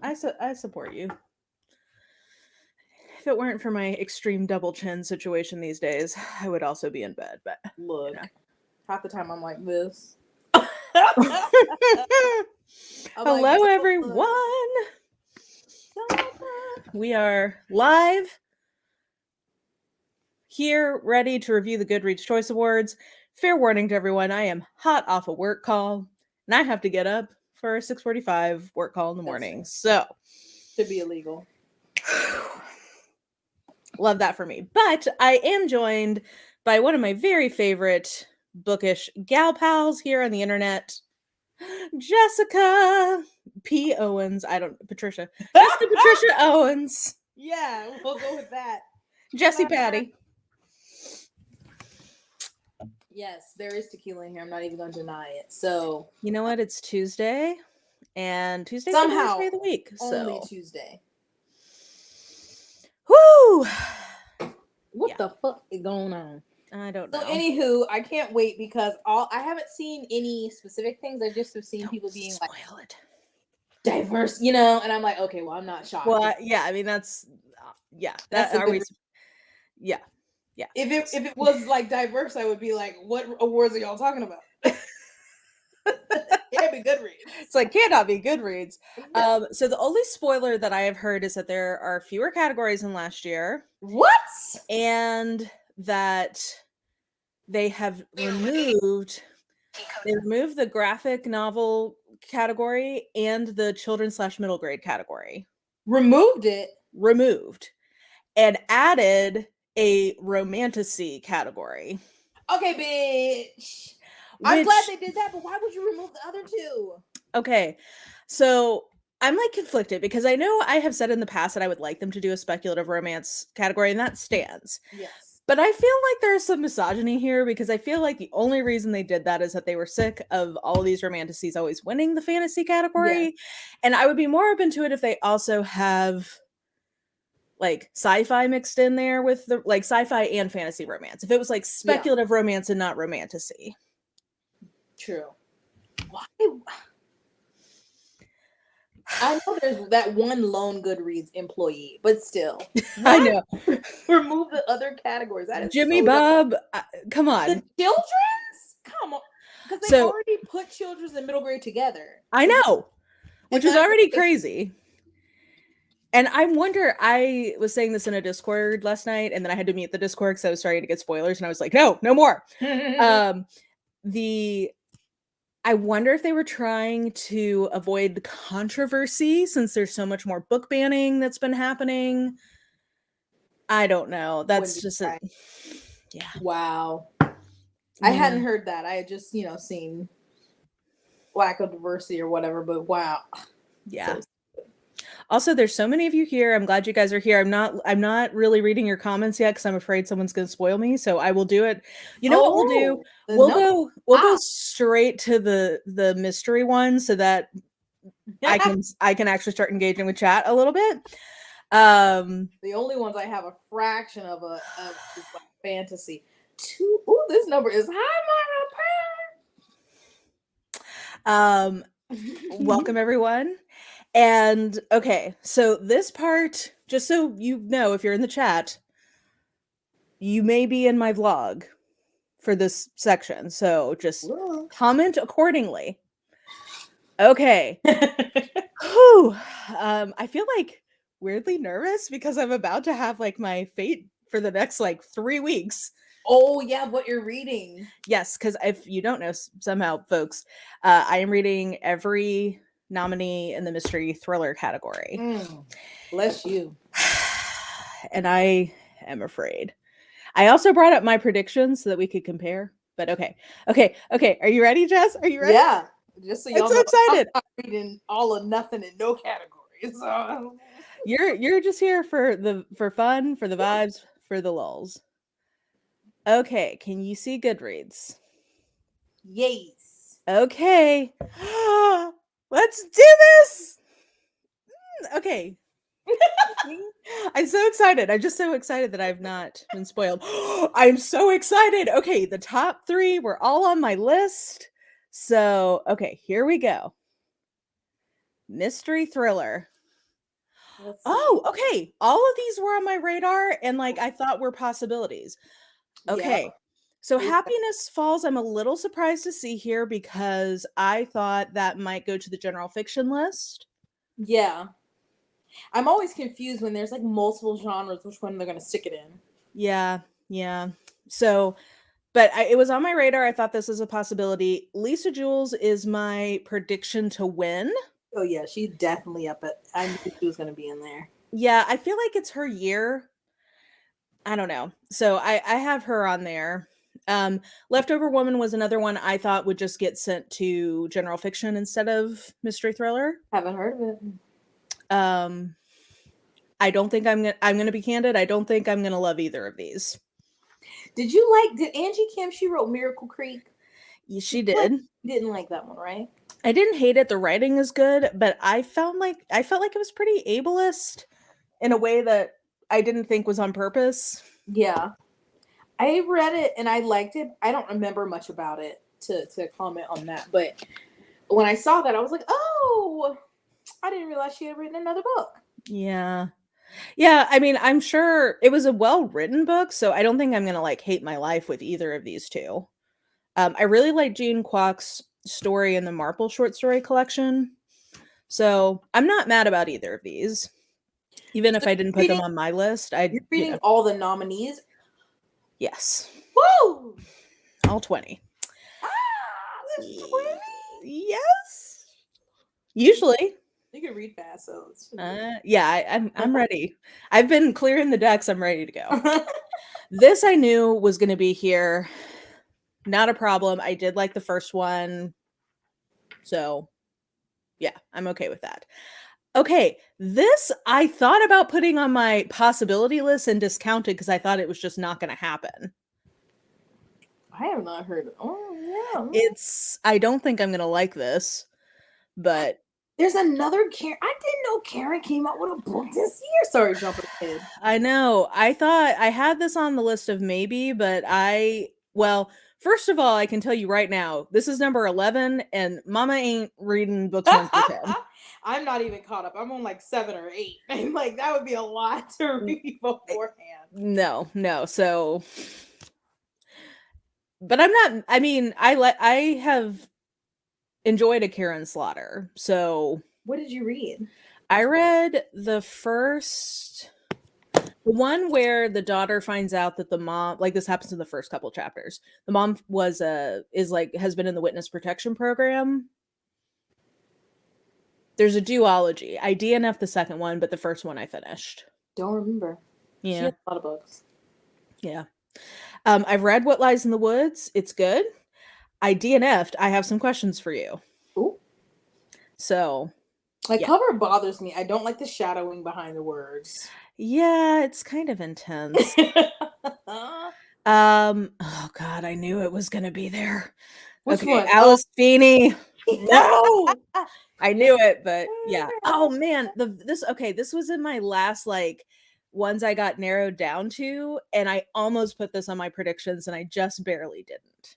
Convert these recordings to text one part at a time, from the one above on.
I support you. If it weren't for my extreme double chin situation these days, I would also be in bed. But Look, you half the time I'm like this. know. I'm like, Hello, look. everyone. We are live here, ready to review the Goodreads Choice Awards. Fair warning to everyone: I am hot off a work call, and I have to get up for a 6:45 work call in the morning. So Should be illegal. Love that for me. But I am joined by one of my very favorite bookish gal pals here on the internet, Jessica P. Owens. Patricia. Jessica Patricia Owens. Yeah, we'll go with that. Jessie Patty. Yes, there is tequila in here. I'm not even going to deny it. So you know what? It's Tuesday, and Tuesday's somehow the worst day of the week. Only Tuesday. Woo! What the fuck is going on? I don't know. So anywho, I can't wait because I haven't seen any specific things. I just have seen people being like diverse, and I'm like, okay, well, I'm not shocked. Well, yeah, I mean that's yeah. If it was like diverse, I would be like, what awards are y'all talking about? Can't be Goodreads. It's like cannot be Goodreads. No. So the only spoiler that I have heard is that there are fewer categories than last year. What? And that they have removed the graphic novel category and the children/middle grade category. Removed and added a romantasy category. Okay, bitch. I'm glad they did that, but why would you remove the other two? Okay, so I'm like conflicted because I know I have said in the past that I would like them to do a speculative romance category, and that stands. Yes. But I feel like there's some misogyny here because I feel like the only reason they did that is that they were sick of all of these romantasies always winning the fantasy category. Yeah. And I would be more open to it if they also have like sci-fi mixed in there with the like sci-fi and fantasy romance. If it was like speculative romance and not romantasy. True. Why? I know there's that one lone Goodreads employee, but still. I know. Remove the other categories. That is Jimmy Bob, come on. The children's? Come on. Because they already put children's and middle grade together. I know. Which is already crazy. And I wonder, I was saying this in a Discord last night, and then I had to mute the Discord because I was starting to get spoilers, and I was like, no more. I wonder if they were trying to avoid the controversy since there's so much more book banning that's been happening. I don't know. That's just yeah. Wow. I hadn't heard that. I had just, seen lack of diversity or whatever, but wow. Yeah. Also, there's so many of you here. I'm glad you guys are here. I'm not really reading your comments yet because I'm afraid someone's going to spoil me. So I will do it. You know what we'll do? We'll go straight to the mystery one so that I can actually start engaging with chat a little bit. The only ones I have a fraction of is like fantasy. 2. Ooh, this number is high, welcome everyone. And okay, so this part, just so you know, if you're in the chat, you may be in my vlog for this section. So just comment accordingly. Okay. Whew. I feel like weirdly nervous because I'm about to have like my fate for the next like 3 weeks. Oh yeah, what you're reading. Yes, because if you don't know somehow, folks, I am reading every nominee in the mystery thriller category. Bless you. And I am afraid. I also brought up my predictions so that we could compare. But okay. Are you ready, Jess? Are you ready? Yeah. Just so y'all know, excited. I'm reading all or nothing in no categories. So. You're just here for fun, for the vibes, for the lulls. Okay, can you see Goodreads? Yes. Okay. Let's do this. Okay. I'm so excited. I'm just so excited that I've not been spoiled. I'm so excited. Okay, the top 3 were all on my list. So, okay, here we go. Mystery thriller. Let's see. Oh, okay. All of these were on my radar and like I thought were possibilities. Yeah. Okay. So Happiness Falls, I'm a little surprised to see here because I thought that might go to the general fiction list. Yeah. I'm always confused when there's like multiple genres, which one they're going to stick it in. Yeah. So, but it was on my radar. I thought this was a possibility. Lisa Jules is my prediction to win. Oh yeah, she's definitely up at. I knew she was going to be in there. Yeah, I feel like it's her year. I don't know. So I have her on there. Leftover Woman was another one I thought would just get sent to general fiction instead of mystery thriller. Haven't heard of it. I don't think I'm gonna be candid. I don't think I'm gonna love either of these. Did Angie Kim? She wrote Miracle Creek. She did. Didn't like that one, right? I didn't hate it. The writing is good, but I felt like it was pretty ableist in a way that I didn't think was on purpose. Yeah. I read it and I liked it. I don't remember much about it to comment on that, but when I saw that, I was like, "Oh, I didn't realize she had written another book." Yeah. I mean, I'm sure it was a well-written book, so I don't think I'm gonna like hate my life with either of these two. I really like Jean Kwok's story in the Marple short story collection, so I'm not mad about either of these. Even if I didn't put them on my list, You're reading all the nominees? Yes. Woo! All 20. Ah, there's 20? Yes. Usually. You can read fast, so I'm ready. I've been clearing the decks. I'm ready to go. This I knew was going to be here. Not a problem. I did like the first one. So, yeah, I'm okay with that. Okay, this I thought about putting on my possibility list and discounted because I thought it was just not going to happen. I have not heard of. Oh, yeah. I don't think I'm going to like this, but there's another Karen. I didn't know Karen came out with a book this year. Sorry, jumping ahead. I know. I thought I had this on the list of maybe, but first of all, I can tell you right now, this is number 11, and Mama ain't reading books 1 through 10. I'm not even caught up. I'm on like 7 or 8. And like that would be a lot to read beforehand. No. So, but I'm not. I mean, I have enjoyed a Karen Slaughter. So, what did you read? I read the one where the daughter finds out that the mom, like this happens in the first couple chapters. The mom has been in the witness protection program. There's a duology. I DNF the second one, but the first one I finished. Don't remember. Yeah. She has a lot of books. Yeah. I've read What Lies in the Woods. It's good. I DNF'd. I have some questions for you. Ooh. So. Cover bothers me. I don't like the shadowing behind the words. Yeah, it's kind of intense. Oh God, I knew it was gonna be there. Which one? Alice Feeney. No, I knew it, but yeah. Oh man, this was in my last like ones I got narrowed down to, and I almost put this on my predictions, and I just barely didn't.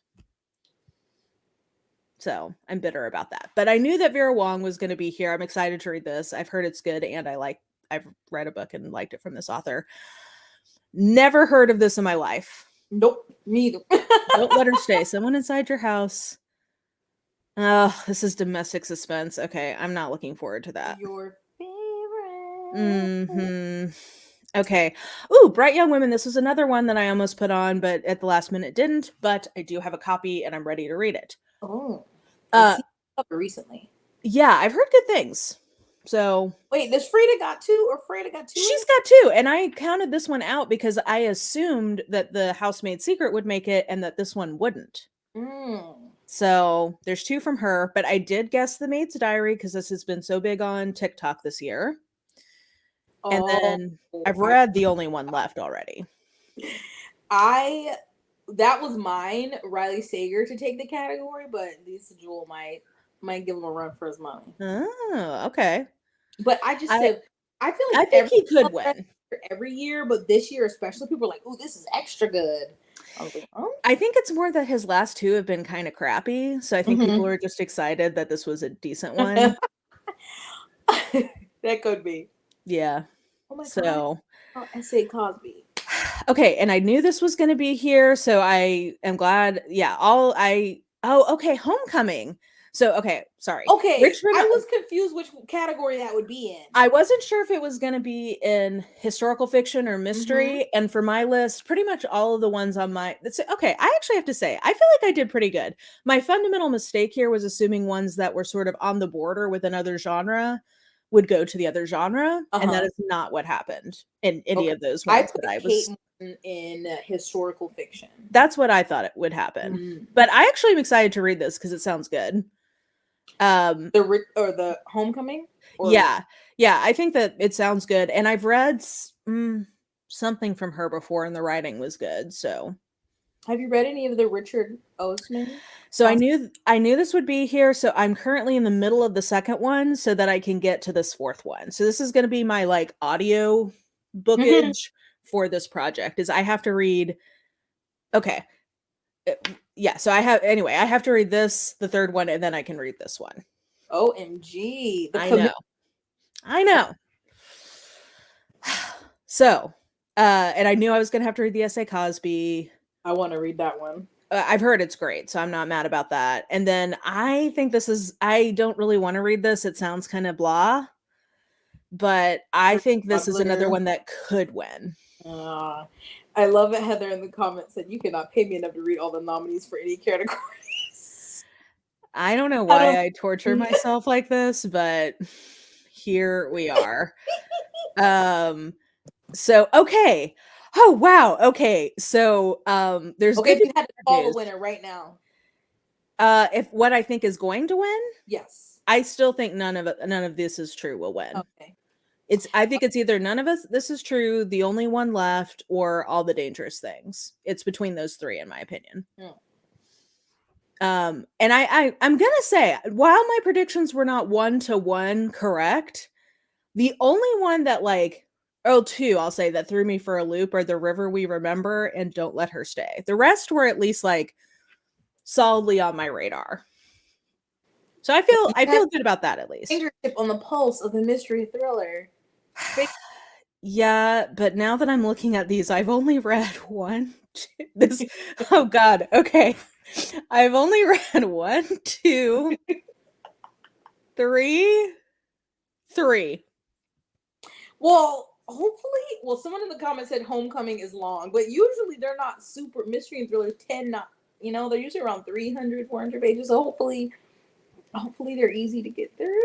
So I'm bitter about that. But I knew that Vera Wong was going to be here. I'm excited to read this. I've heard it's good, and I've read a book and liked it from this author. Never heard of this in my life. Nope, me either. Don't let her stay. Someone inside your house. Oh, this is domestic suspense. Okay, I'm not looking forward to that. Your favorite. Mm-hmm. Okay. Ooh, Bright Young Women. This was another one that I almost put on, but at the last minute didn't. But I do have a copy, and I'm ready to read it. Oh. I've seen it recently. Yeah, I've heard good things. So wait, does Frida got 2 or Frida got 2? She's got 2, and I counted this one out because I assumed that the Housemaid's Secret would make it and that this one wouldn't. So there's 2 from her, but I did guess The Maid's Diary because this has been so big on TikTok this year. And then I've read the only one left already. That was mine, Riley Sager, to take the category, but Lisa Jewell might give him a run for his money. Oh, okay. But I feel like I think he could win every year, but this year especially, people are like, "Oh, this is extra good." I was like, "Oh." I think it's more that his last 2 have been kind of crappy, so I think people are just excited that this was a decent one. That could be. Yeah. Oh my god. So, Oh, S.A. Cosby. okay, and I knew this was going to be here, so I am glad. Yeah, okay, Homecoming. So, okay, sorry. Okay, Richard, I was confused which category that would be in. I wasn't sure if it was going to be in historical fiction or Mm-hmm. mystery, and for my list, pretty much all of the ones on my okay, I actually have to say, I feel like I did pretty good. My fundamental mistake here was assuming ones that were sort of on the border with another genre would go to the other genre, and that Uh-huh. is not what happened in any Okay. of those I ones that put I Kate was Morton in historical fiction. that's what I thought it would happen. Mm. But I actually am excited to read this because it sounds good. The Homecoming or Yeah. Yeah, I think that it sounds good, and I've read something from her before, and the writing was good, so have you read any of the Richard Osman? so I knew this would be here, so I'm currently in the middle of the second one so that I can get to this fourth one. So this is gonna be my, like, audio bookage for this project, is I have to read okay, yeah, so I have to read this, the third one, and then I can read this one. OMG. I know. I know. So, and I knew I was gonna have to read the S.A. Cosby. I want to read that one. I've heard it's great, so I'm not mad about that. And then I think I don't really want to read this. It sounds kind of blah, but I think this is another one that could win. I love it. Heather in the comments said, "You cannot pay me enough to read all the nominees for any categories." I don't know why I torture myself like this, but here we are. So okay. Oh wow. Okay. So there's Okay, good if you had to call news. the winner right now. If what I think is going to win, Yes. I still think none of this is true will win. Okay. I think it's either none of us this is true, the only one left, or all the dangerous things. It's between those three, in my opinion. And I'm gonna say, while my predictions were not 1-to-1 correct, the only one that two, I'll say, that threw me for a loop are The River We Remember and Don't Let Her Stay. The rest were at least solidly on my radar. So I feel good about that, at least. Fingertip on the pulse of the mystery thriller. Yeah, but now that I'm looking at these, I've only read one. This oh god, okay. I've only read 1, 2, 3. Well, hopefully, someone in the comments said Homecoming is long, but usually they're not super mystery and thrillers tend not, they're usually around 300, 400 pages. So hopefully they're easy to get through.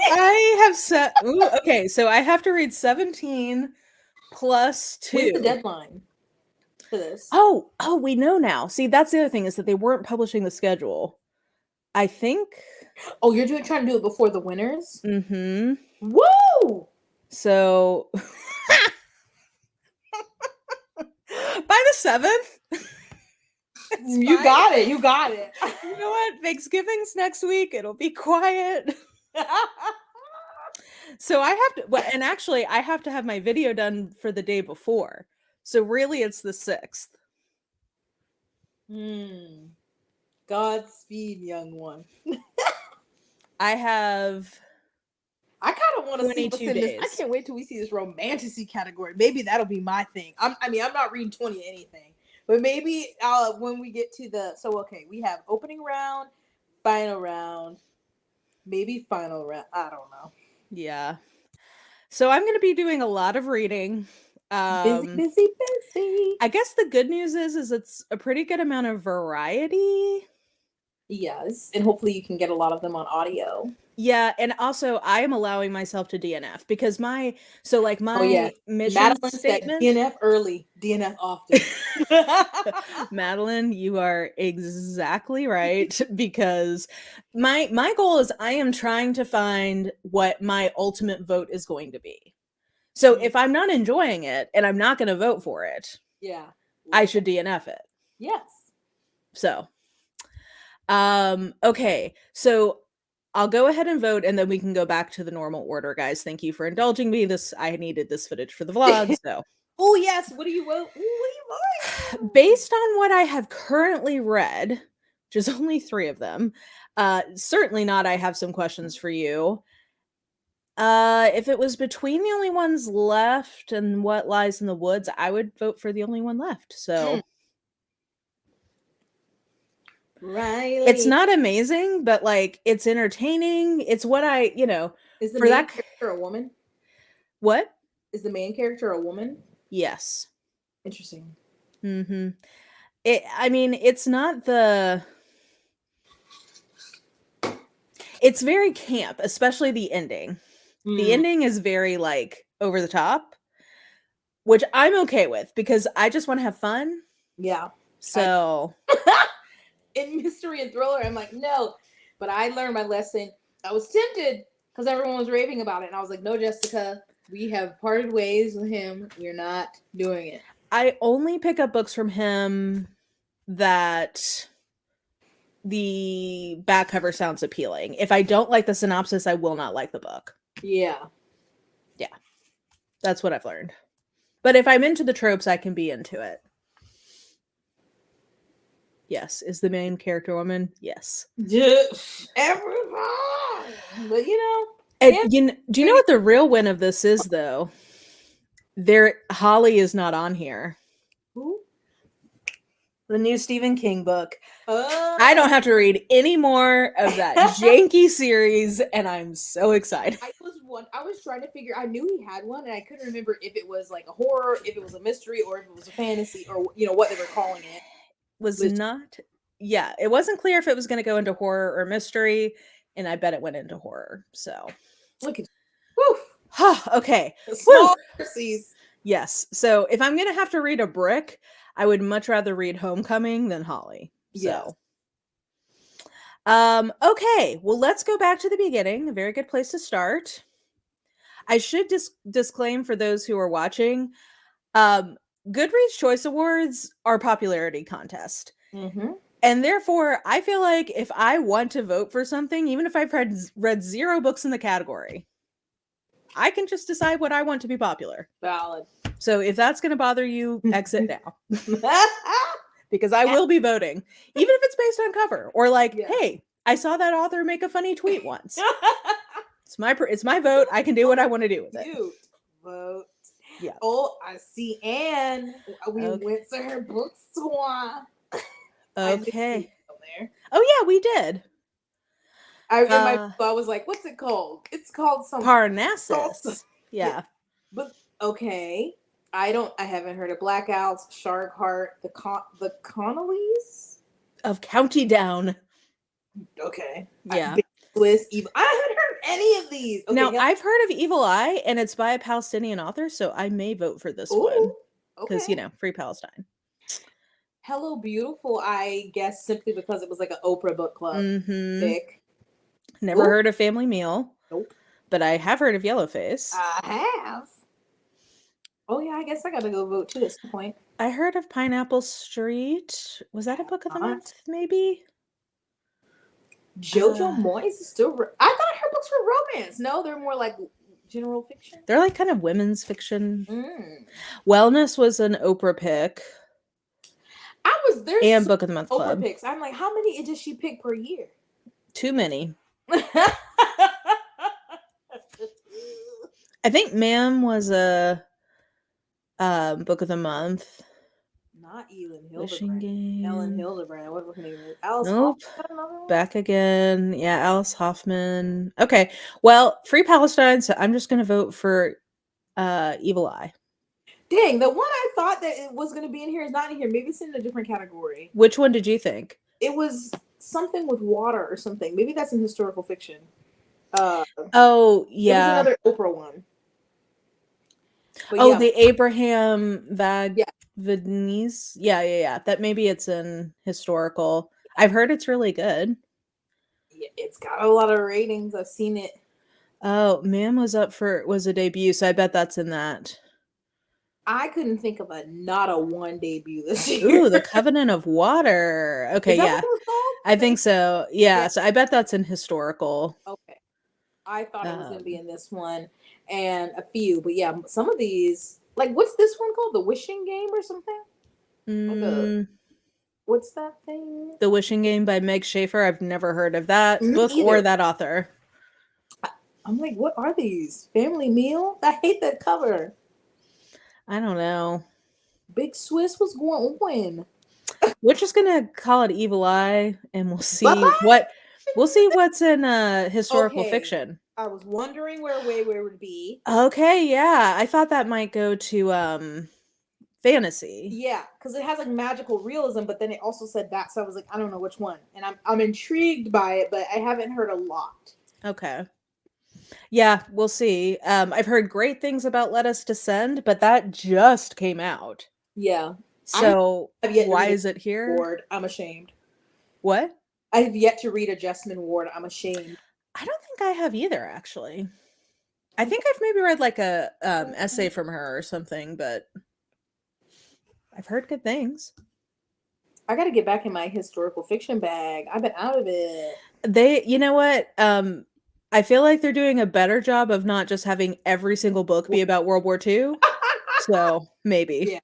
I have set okay, so I have to read 17 plus 2. When's the deadline for this? Oh, we know now. See, that's the other thing, is that they weren't publishing the schedule. I think. Oh, you're trying to do it before the winners? Mm-hmm. Woo! So by the 7th. You got it. You got it. You know what? Thanksgiving's next week. It'll be quiet. So I have to, and actually I have to have my video done for the day before. So really it's the 6th. Godspeed, young one. I kind of want to see what's in this. I can't wait till we see this romantasy category. Maybe that'll be my thing. I'm not reading 20 anything, but maybe when we get to we have opening round, final round, maybe final round. I don't know. Yeah. So I'm going to be doing a lot of reading. Busy. I guess the good news is it's a pretty good amount of variety. Yes, and hopefully you can get a lot of them on audio. Yeah, and also I am allowing myself to DNF because my mission Madeline statement. Said DNF early, DNF often. Madeline, you are exactly right, because my goal is I am trying to find what my ultimate vote is going to be. So if I'm not enjoying it and I'm not going to vote for it, I should DNF it. Yes. So, okay. So I'll go ahead and vote, and then we can go back to the normal order, guys. Thank you for indulging me. I needed this footage for the vlog, so. Oh, yes. What do you vote? Based on what I have currently read, which is only 3 of them. Certainly not I Have Some Questions for You. If it was between The Only Ones Left and What Lies in the Woods, I would vote for The Only One Left. So Riley. it's not amazing, but like it's entertaining. It's what I, Is the for main that character a woman? what? Is the main character a woman? Yes. Interesting. Mhm. I mean, it's not the it's very camp, especially the ending. The ending is very like over the top, which I'm okay with because I just want to have fun. Yeah. So In mystery and thriller, I'm like, no. But I learned my lesson. I was tempted because everyone was raving about it. And I was like, no, Jessica, we have parted ways with him. We're not doing it. I only pick up books from him that the back cover sounds appealing. If I don't like the synopsis, I will not like the book. Yeah. Yeah. That's what I've learned. But if I'm into the tropes, I can be into it. Yes. Is the main character woman? Yes. Everyone. But do you know what the real win of this is, though? Holly is not on here. Who? The new Stephen King book. I don't have to read any more of that janky series, and I'm so excited. I was trying to figure. I knew he had one, and I couldn't remember if it was like a horror, if it was a mystery, or if it was a fantasy, or what they were calling it. It wasn't clear if it was going to go into horror or mystery, and I bet it went into horror. So look at you. Okay. Small mercies. Yes. So if I'm going to have to read a brick, I would much rather read Homecoming than Holly. So, okay. Well, let's go back to the beginning. A very good place to start. I should disclaim for those who are watching, Goodreads Choice Awards are popularity contest. Mm-hmm. And therefore, I feel like if I want to vote for something, even if I've read 0 books in the category, I can just decide what I want to be popular. Valid. So if that's going to bother you, exit now. Because I will be voting, even if it's based on cover or like, hey, I saw that author make a funny tweet once. It's my vote. I can do what I want to do with it. Vote. Yeah. Oh, I see Anne. We went to her bookstore. Okay. Oh yeah, we did. I was like, what's it called? It's called something. Parnassus. Yeah. But okay. I haven't heard of Black Owls, Shark Heart, the Connollies of County Down. Okay. Yeah. Twist, Evil. I haven't heard any of these. Okay, now I've heard of Evil Eye, and it's by a Palestinian author, so I may vote for this one because free Palestine. Hello, Beautiful. I guess simply because it was like an Oprah book club pick. Never heard of Family Meal. Nope. But I have heard of Yellowface. I have. Oh yeah, I guess I gotta go vote too at some point. I heard of Pineapple Street. Was that a book of the month? Maybe. Jojo Moyes is still. I thought her books were romance. No, they're more like general fiction. They're like kind of women's fiction. Wellness was an Oprah pick. And book of the month Oprah club picks. I'm like, how many does she pick per year? Too many. I think Ma'am was a book of the month. Not Ellen Hildebrand. Ellen Hildebrand. What was her name? Alice Hoffman? Back again. Yeah, Alice Hoffman. Okay. Well, free Palestine, so I'm just gonna vote for Evil Eye. Dang, the one I thought that it was gonna be in here is not in here. Maybe it's in a different category. Which one did you think? It was something with water or something. Maybe that's in historical fiction. Oh yeah. It was another Oprah one. But the Abraham Vadnais. Yeah. That maybe it's in historical. I've heard it's really good. Yeah, it's got a lot of ratings. I've seen it. Oh, Ma'am was a debut, so I bet that's in that. I couldn't think of not a one debut this year. Ooh, The Covenant of Water. Okay, yeah. I think so. Yeah, so I bet that's in historical. Okay. I thought it was going to be in this one and a few, but yeah, some of these, like what's this one called? The Wishing Game or something? What's that thing? The Wishing Game by Meg Schaefer. I've never heard of that Me book or either. that author. I'm like, what are these? Family Meal? I hate that cover. I don't know. Big Swiss, what's going on? We're just gonna call it Evil Eye, and Bye bye. we'll see what's in historical Okay. fiction. I was wondering where Wayward would be. Okay, yeah. I thought that might go to fantasy. Yeah, because it has like magical realism, but then it also said that, so I was like, I don't know which one, and I'm intrigued by it, but I haven't heard a lot. Okay. Yeah, we'll see. I've heard great things about Let Us Descend, but that just came out. Yeah, I So have yet to why read is it a here? Ward. I'm ashamed. What? I have yet to read a Jessamine Ward. I'm ashamed. I don't think I have either, actually. I think I've maybe read like a essay from her or something, but I've heard good things. I got to get back in my historical fiction bag. I've been out of it. You know what? I feel like they're doing a better job of not just having every single book be about World War II. So maybe. Yeah,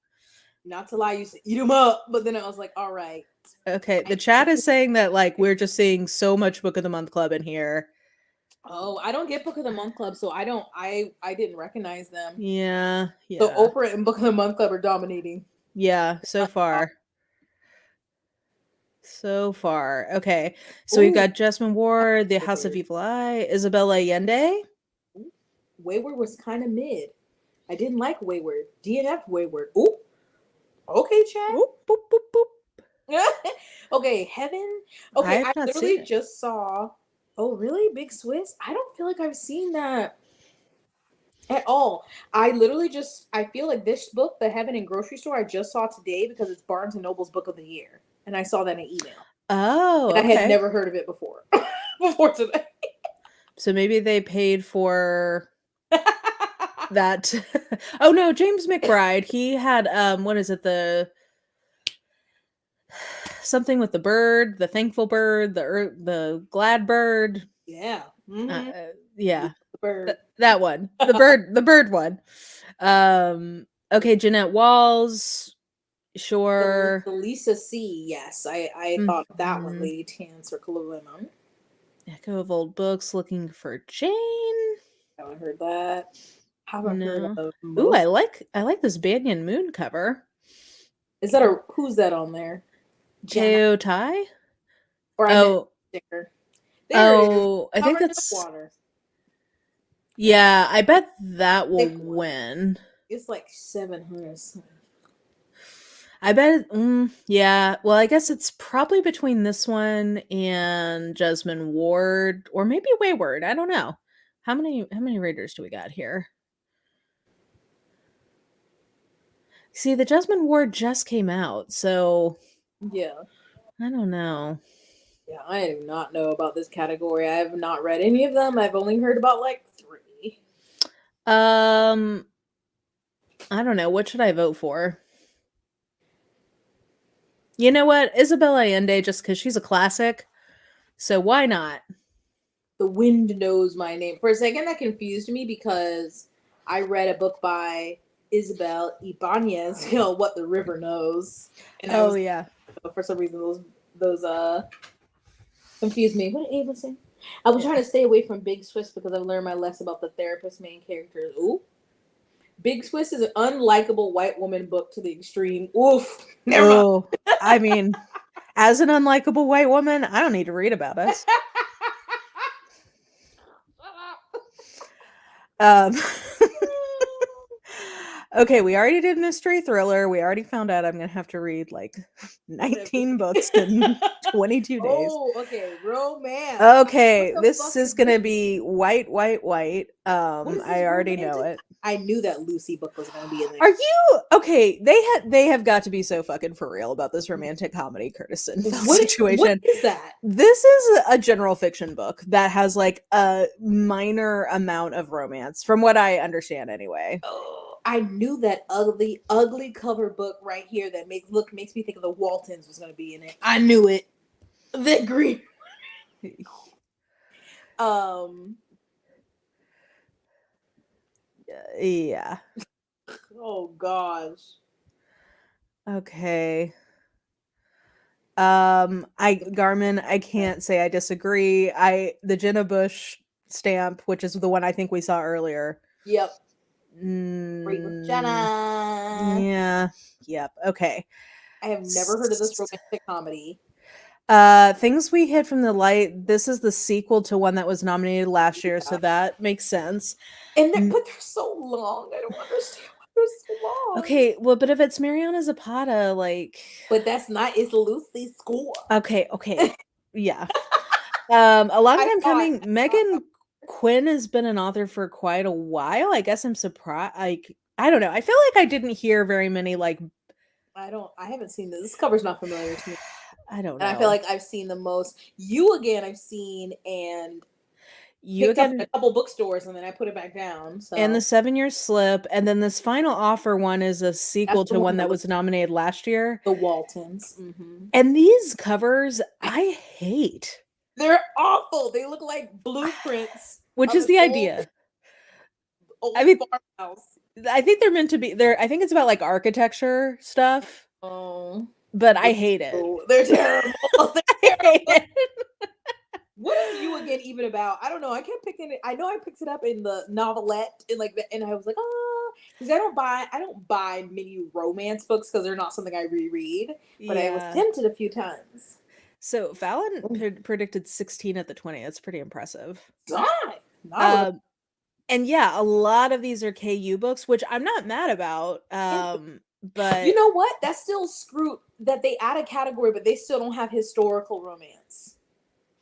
not to lie, I used to eat them up, but then I was like, all right. Okay, the chat is saying that like we're just seeing so much Book of the Month Club in here. Oh, I don't get Book of the Month Club, so I don't. I didn't recognize them. Yeah, yeah. So Oprah and Book of the Month Club are dominating. Yeah, so far. So far. Okay. So we've got Jessamine Ward, The House of Evil Eye, Isabella Allende. Wayward was kind of mid. I didn't like Wayward. DNF Wayward. Ooh. Okay, Chad. Boop, boop, boop, boop. Okay, Heaven. Okay, I've I not seen literally it. just saw. Oh, really? Big Swiss? I don't feel like I've seen that at all. I literally just. I feel like this book, The Heaven and Grocery Store, I just saw today because it's Barnes and Noble's Book of the Year, and I saw that in an email. Oh, And I had okay. never heard of it before. Before today. So maybe they paid for that. Oh no, James McBride. He had what is it? The something with the bird, the thankful bird, the glad bird. Yeah. Mm-hmm. Yeah. The bird. That one. The bird one. Okay, Jeanette Walls. Sure. The Lisa C. Yes, I thought that one, Lady Tan Circle of Women. Echo of Old Books, Looking for Jane. Haven't heard that. Haven't heard of most. Ooh, I like this Banyan Moon cover. Is that who's that on there? Teo Tai? Or I meant sticker. There it is. I think that's water. Yeah, I bet that will win. It's like 700 something. I bet yeah. Well, I guess it's probably between this one and Jessamine Ward or maybe Wayward. I don't know. How many readers do we got here? See, the Jessamine Ward just came out, so yeah. I don't know. Yeah, I do not know about this category. I have not read any of them. I've only heard about like 3. I don't know. What should I vote for? You know what? Isabella Allende, just because she's a classic. So why not? The Wind Knows My Name. For a second, that confused me because I read a book by Isabel Ibanez called What the River Knows. And yeah. For some reason, those confused me. What did Ava say? I was trying to stay away from Big Swiss because I've learned my lesson about the therapist main characters. Ooh. Big Swiss is an unlikable white woman book to the extreme. Oof. Never mind. I mean, as an unlikable white woman, I don't need to read about us. Okay, we already did mystery thriller. We already found out I'm gonna have to read like 19 books in 22 days. Oh, okay, romance. Okay, this is gonna be white. I already know it. I knew that Lucy book was gonna be in there. Are you okay? They have got to be so fucking for real about this romantic comedy Curtison situation. What is that? This is a general fiction book that has like a minor amount of romance, from what I understand, anyway. Oh, I knew that ugly cover book right here that makes me think of the Waltons was gonna be in it. I knew it. The green. Yeah. Oh gosh. Okay. Garmin, I can't say I disagree. The Jenna Bush stamp, which is the one I think we saw earlier. Yep. Great with Mm, Jenna. yeah. Yep. Okay. I have never heard of this romantic comedy. Things We Hid from the Light. This is the sequel to one that was nominated last year, so Yeah. that makes sense. And M- but they're so long. I don't understand why they're so long. Okay, well, but if it's Mariana Zapata, like, But that's not, it's Lucy's score. okay, yeah. A long I time thought, coming. Megan Quinn has been an author for quite a while. I guess I'm surprised. Like, I don't know. I feel like I didn't hear very many, like, I haven't seen this. This cover's not familiar to me. I don't And I feel know. like I've seen the most. You Again, I've seen and You picked up in a Again, couple bookstores, and then I put it back down. and the So 7 Year Slip, and then this Final Offer one is a that's sequel the to one one that that looks was nominated last year. the Waltons. Mm-hmm. And these covers I hate. They're awful. They look like blueprints Which of is an the old idea. I old mean, farmhouse. I think they're meant to be there. I think it's about like architecture stuff, Oh, but I hate it. they're terrible. They're I hate terrible. it. What is You Again even about? I don't know. I kept picking it. I know I picked it up in the novelette and and I was like, oh, because I don't buy many romance books because they're not something I reread. But I was Yeah. tempted a few times. So Fallon predicted 16 at the 20. That's pretty impressive. God, not And yeah, a lot of these are KU books, which I'm not mad about. You But know what? That's still screwed that they add a category, but they still don't have historical romance.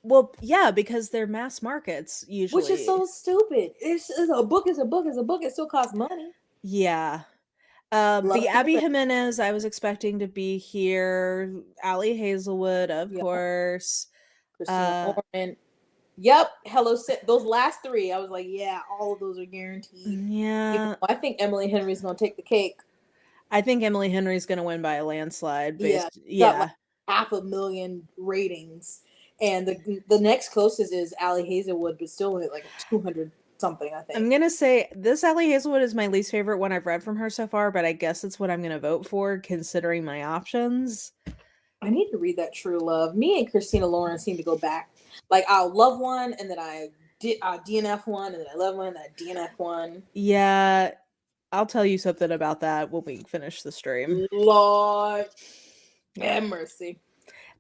well, yeah, because they're mass markets Which is usually. so stupid. It's a book is a book is a book. It still costs money. Yeah. Love The to do Abby it. Jimenez I was expecting to be here. Allie Hazelwood, of Yeah. course. Christina Uh, Lauren. Yep. Hello. Those last three, I was like, yeah, all of those are guaranteed. Even yeah, though I think Emily Henry's gonna take the cake. I think Emily Henry's gonna win by a landslide. Yeah, got like Yeah. 500,000 ratings, and the next closest is Allie Hazelwood, but still only like 200 something, I I'm think. gonna say this Allie Hazelwood is my least favorite one I've read from her so far, but I guess it's what I'm gonna vote for considering my options. I need to read that True Love. Me and Christina Lauren seem to go back. Like I'll love one, and then I DNF one, and then I love one, and then I DNF one. Yeah, I'll tell you something about that when we finish the stream. Lord have mercy.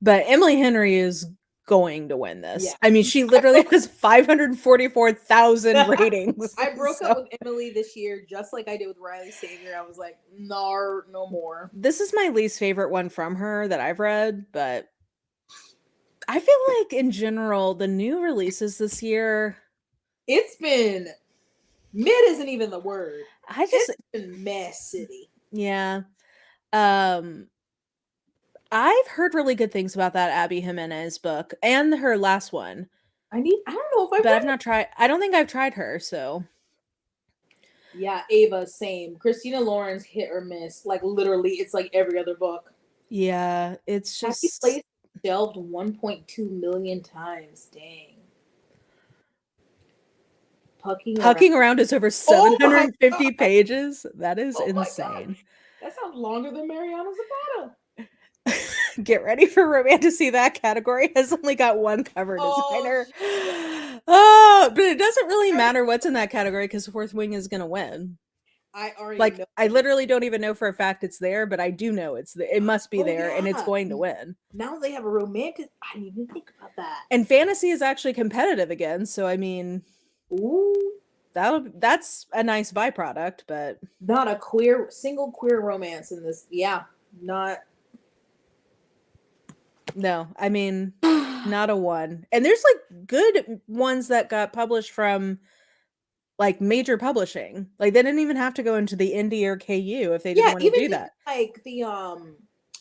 But Emily Henry is going to win this. Yeah. I mean, she literally has 544,000 ratings. I broke up So with Emily this year, just like I did with Riley Savior. I was like, no, no more. this is my least favorite one from her that I've read, but I feel like in general, the new releases this year, It's been mid isn't even the word. I just It's been messy. yeah. Um I've heard really good things about that Abby Jimenez book and her last one. I don't know if I've But I've read not tried I don't think I've tried her, so Yeah, Ava, same. Christina Lauren's hit or miss. Like literally, it's like every other book. yeah, it's Happy just Place shelved 1.2 million times. Dang. Pucking Around is over Oh my 750 god! pages. That is Oh my god! insane. That sounds longer than Mariana Zapata. Get ready for Romantasy. That category has only got one cover Oh, designer. Jesus. Oh, but it doesn't really matter what's in that category because Fourth Wing is going to win. I already Like, know. I literally don't even know for a fact it's there, but I do know it must be Oh, there and it's yeah. going to win. Now they have a romantic. I didn't even think about that. And fantasy is actually competitive again, so I mean, Ooh, that's a nice byproduct, but not a single queer romance in this. Yeah, not. no, I mean, not a one. And there's like good ones that got published from like major publishing. Like they didn't even have to go into the indie or KU if they didn't Yeah, want to even do just that. like the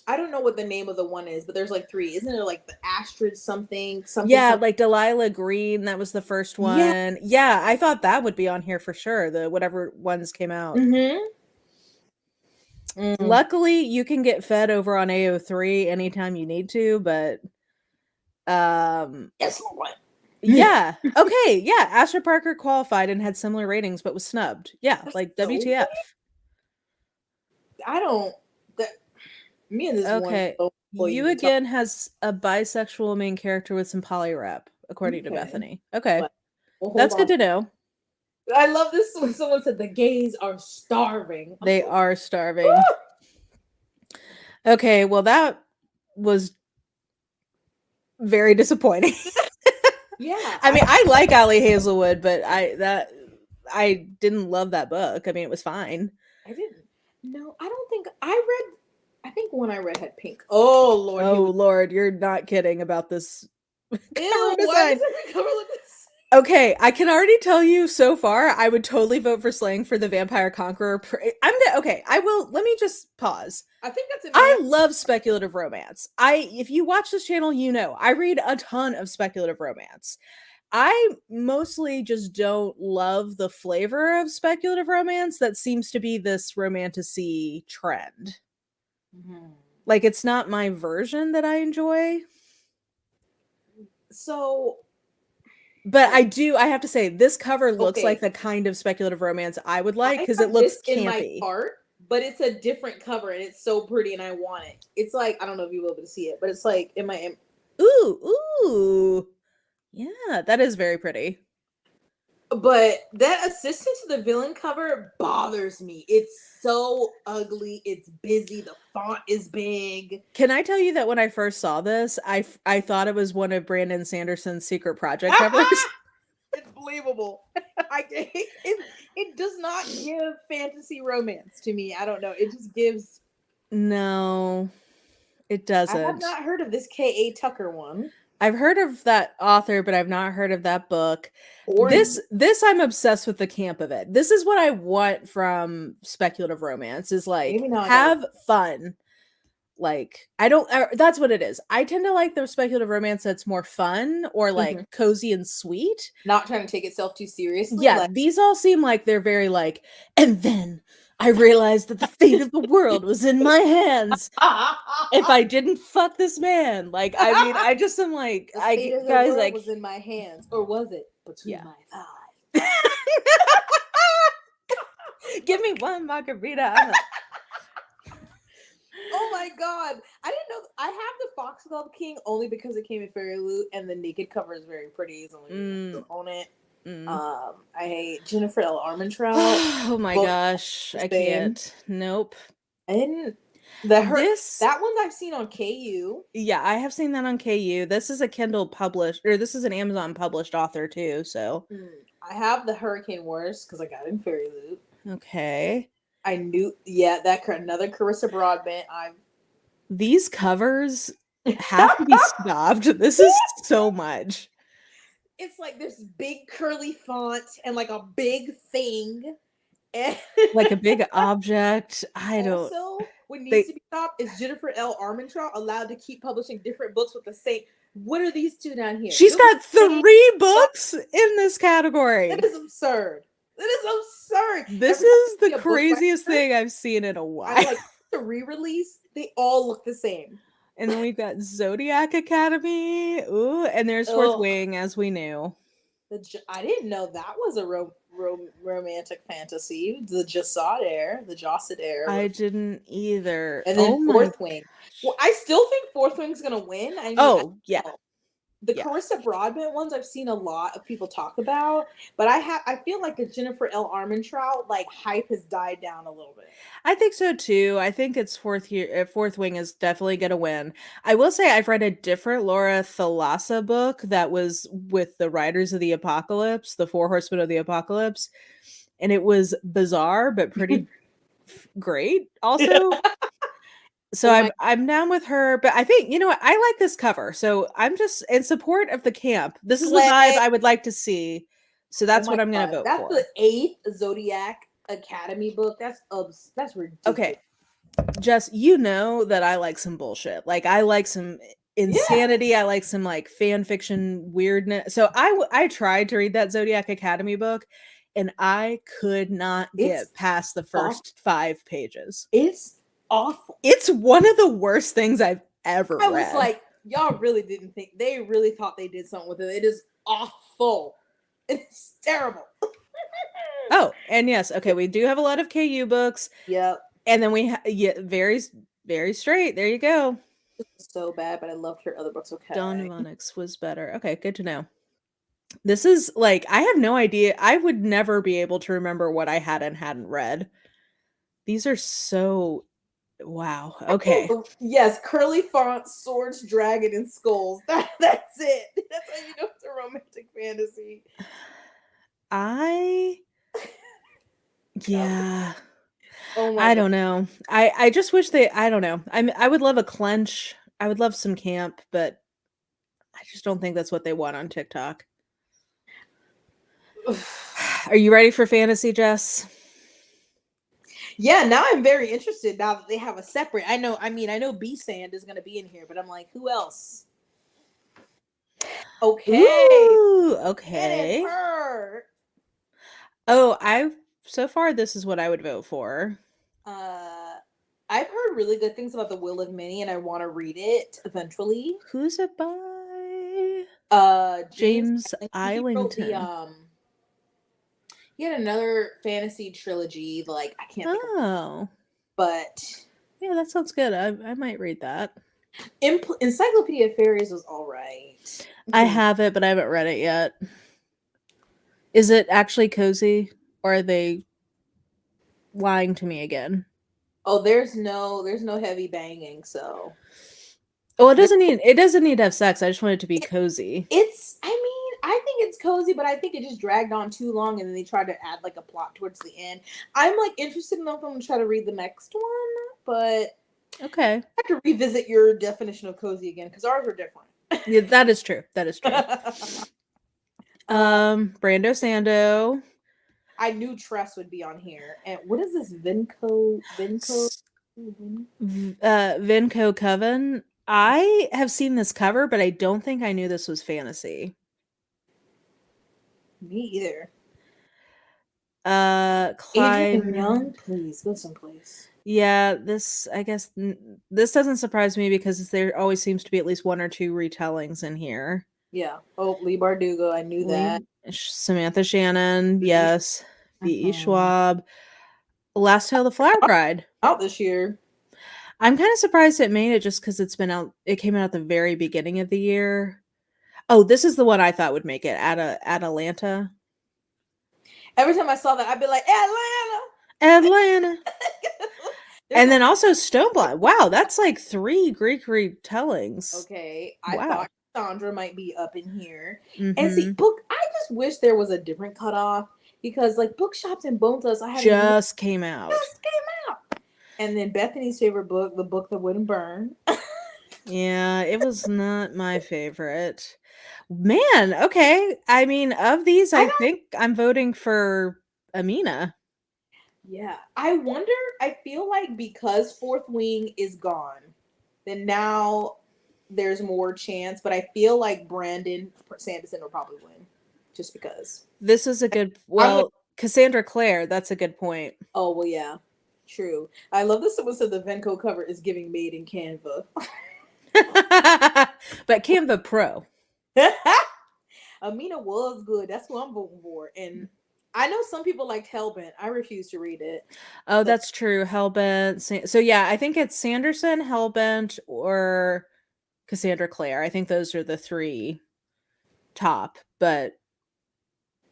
I don't know what the name of the one is, but there's like three. Isn't it like the Astrid something Yeah, something? like Delilah Green, that was the first Yeah. one. Yeah, I thought that would be on here for sure. The whatever ones came out. Mm-hmm. Luckily, you can get fed over on AO3 anytime you need to, but Yes, Lord. yeah. Okay, yeah, Asher Parker qualified and had similar ratings but was snubbed. Yeah, That's like so WTF. I don't. That me and this one Okay. so You again has a bisexual main character with some polyrep, according to Bethany. Okay. Well, That's hold good on. to know. I love this when someone said the gays are starving. They are starving. Okay, well that was very disappointing. Yeah. I mean, I like Allie Hazelwood, but I didn't love that book. I mean, it was fine. I didn't. No, I don't think I read. I think one I read had pink. Oh Lord, Oh Lord, you're not kidding about this ew. cover Why design. does every cover look this? Okay, I can already tell you so far, I would totally vote for Slaying for the Vampire Conqueror. Okay, I will. Let me just pause. I think that's in I my. love speculative romance. If you watch this channel, you know I read a ton of speculative romance. I mostly just don't love the flavor of speculative romance that seems to be this romantasy trend. Mhm. Like, it's not my version that I enjoy. So, But I have to say, this cover looks like okay, the kind of speculative romance I would like I because it have looks this in my campy. cart, but it's a different cover and it's so pretty and I want it. It's like I don't know if you'll be able to see it, but it's like in my. Ooh. Yeah, that is very pretty. But that assistant to the villain cover bothers me. It's so ugly. It's busy. The font is big. Can I tell you that when I first saw this, I thought it was one of Brandon Sanderson's secret project covers? It's believable. It does not give fantasy romance to me. I don't know. It just gives. No, it I have doesn't. not heard of this K.A. Tucker one. I've heard of that author, but I've not heard of that book. Or This I'm obsessed with the camp of it. This is what I want from speculative romance is like maybe now I got have fun. Like I don't that's what it is. I tend to like the speculative romance that's more fun or like cozy and sweet. not trying to take itself too seriously. Yeah, Like, these all seem like they're very like and then I realized that the fate of the world was in my hands if I didn't fuck this man. Like, I mean, I just am like, the fate of the guys, world like, was in my hands, or was it between my thighs? give me one margarita. Oh my god! I didn't know. I have the Foxglove King only because it came in Fairy Loot, and the naked cover is very pretty. It's the only reason I still own it. I hate Jennifer L. Armentrout. Oh my gosh, I can't. Nope. I didn't. That one I've seen on KU. Yeah, I have seen that on KU. This is a Kindle published, or this is an Amazon published author too. So I have the Hurricane Wars because I got it in Fairy Loot. Okay. I knew, that another Carissa Broadbent. These covers have to be stopped. This is so much. It's like this big curly font and like a big thing. And like a big object. I don't. Also, what needs to be stopped is Jennifer L. Armentrout allowed to keep publishing different books with the same. What are these two down here? She's got 3 books in this category. That is absurd. That is absurd. This is the craziest thing I've seen in a while. I'm like, the re-release, they all look the same. And then we've got Zodiac Academy. Ooh, and there's Fourth Wing, as we knew. I didn't know that was a romantic fantasy. The Jossadair. I didn't either. And then Fourth Wing. Well, I still think Fourth Wing's gonna win. I mean, yeah. The Carissa Broadbent ones I've seen a lot of people talk about, but I feel like the Jennifer L. Armentrout hype has died down a little bit. I think so too. I think it's Fourth Wing is definitely gonna win. I will say I've read a different Laura Thalassa book that was with the Riders of the Apocalypse, the 4 Horsemen of the Apocalypse, and it was bizarre but pretty great also. So I'm down with her, but I think, you know what, I like this cover. So I'm just in support of the camp. This is the vibe I would like to see. So that's what I'm going to vote for. That's the 8th Zodiac Academy book. That's ridiculous. Okay. Jess, you know that I like some bullshit. Like I like some insanity. Yeah. I like some fan fiction weirdness. So I tried to read that Zodiac Academy book and I could not get past the first 5 pages. It's awful. It's one of the worst things I've ever read. I was like, y'all really didn't think, they really thought they did something with it. It is awful. It's terrible. Oh, and yes, okay, we do have a lot of KU books. Yep. And then we very, very straight. There you go. so bad, but I loved her other books. Dawn Okay. of Onyx was better. Okay, good to know. This is like I have no idea. I would never be able to remember what I had and hadn't read. These are so wow. Okay. Yes, curly fonts, swords, dragon, and skulls. That's it. That's how you know it's a romantic fantasy. I Yep. yeah. Oh my I god. don't know. I just wish they I don't know. I would love a clench. I would love some camp, but I just don't think that's what they want on TikTok. Are you ready for fantasy, Jess? Yeah, now I'm very interested now that they have a separate. I know B Sand is gonna be in here, but I'm like, who else? Okay. Ooh, It is okay. her. Oh, I so far this is what I would vote for. Uh I've heard really good things about the Will of Many and I want to read it eventually. Who's it by? James James he wrote the Islington. he had another fantasy trilogy, like I can't think of, Oh, but yeah, that sounds good. I might read that. Encyclopedia of Fairies was all right. I have it, but I haven't read it yet. Is it actually cozy, or are they lying to me again? Oh, there's no heavy banging, so Oh, there, it doesn't need to have sex. I just want it to be cozy. I think it's cozy, but I think it just dragged on too long, and then they tried to add like a plot towards the end. I'm like interested enough. I'm gonna try to read the next one, but Okay. I have to revisit your definition of cozy again because ours are different. Yeah, that is true. That is true. Brando Sando. I knew Tress would be on here. And what is this Vinco? S- Vinco Coven. I have seen this cover, but I don't think I knew this was fantasy. Me either. Adrian Climb. Young, please go someplace. Yeah, this I guess this doesn't surprise me because there always seems to be at least one or two retellings in here. Yeah. Oh, Lee Bardugo. I knew that. Samantha Shannon, yes. V.E. Mhm. Schwab. Last Tale of the Flower Bride. Out this year. I'm kind of surprised it made it just because it's been out. It came out at the very beginning of the year. Oh, this is the one I thought would make it. Atlanta. Every time I saw that, I'd be like, Atlanta. Atlanta. There's And a then also Stoneblind. Wow, that's like 3 Greek retellings. okay. I Wow. thought Sandra might be up in here. And see, Mhm. book. I just wish there was a different cutoff because, like, bookshops and Boneless, I haven't even Just came out. just came out. And then Bethany's favorite book, the book that wouldn't burn. Yeah, it was not my favorite. Man, okay. I mean, of these, I I don't. think I'm voting for Amina. Yeah, I wonder. I feel like because Fourth Wing is gone, then now there's more chance. But I feel like Brandon Sanderson will probably win, just because. This is a good I'm gonna. well, Cassandra Clare, that's a good point. Oh well, yeah, true. I love this. Someone said the Venco cover is giving made in Canva. But Canva Pro. Amina was good. That's who I'm voting for. And I know some people liked Hellbent. I refuse to read it. Oh, So that's true. Hellbent. So yeah, I think it's Sanderson, Hellbent, or Cassandra Clare. I think those are the 3 top. But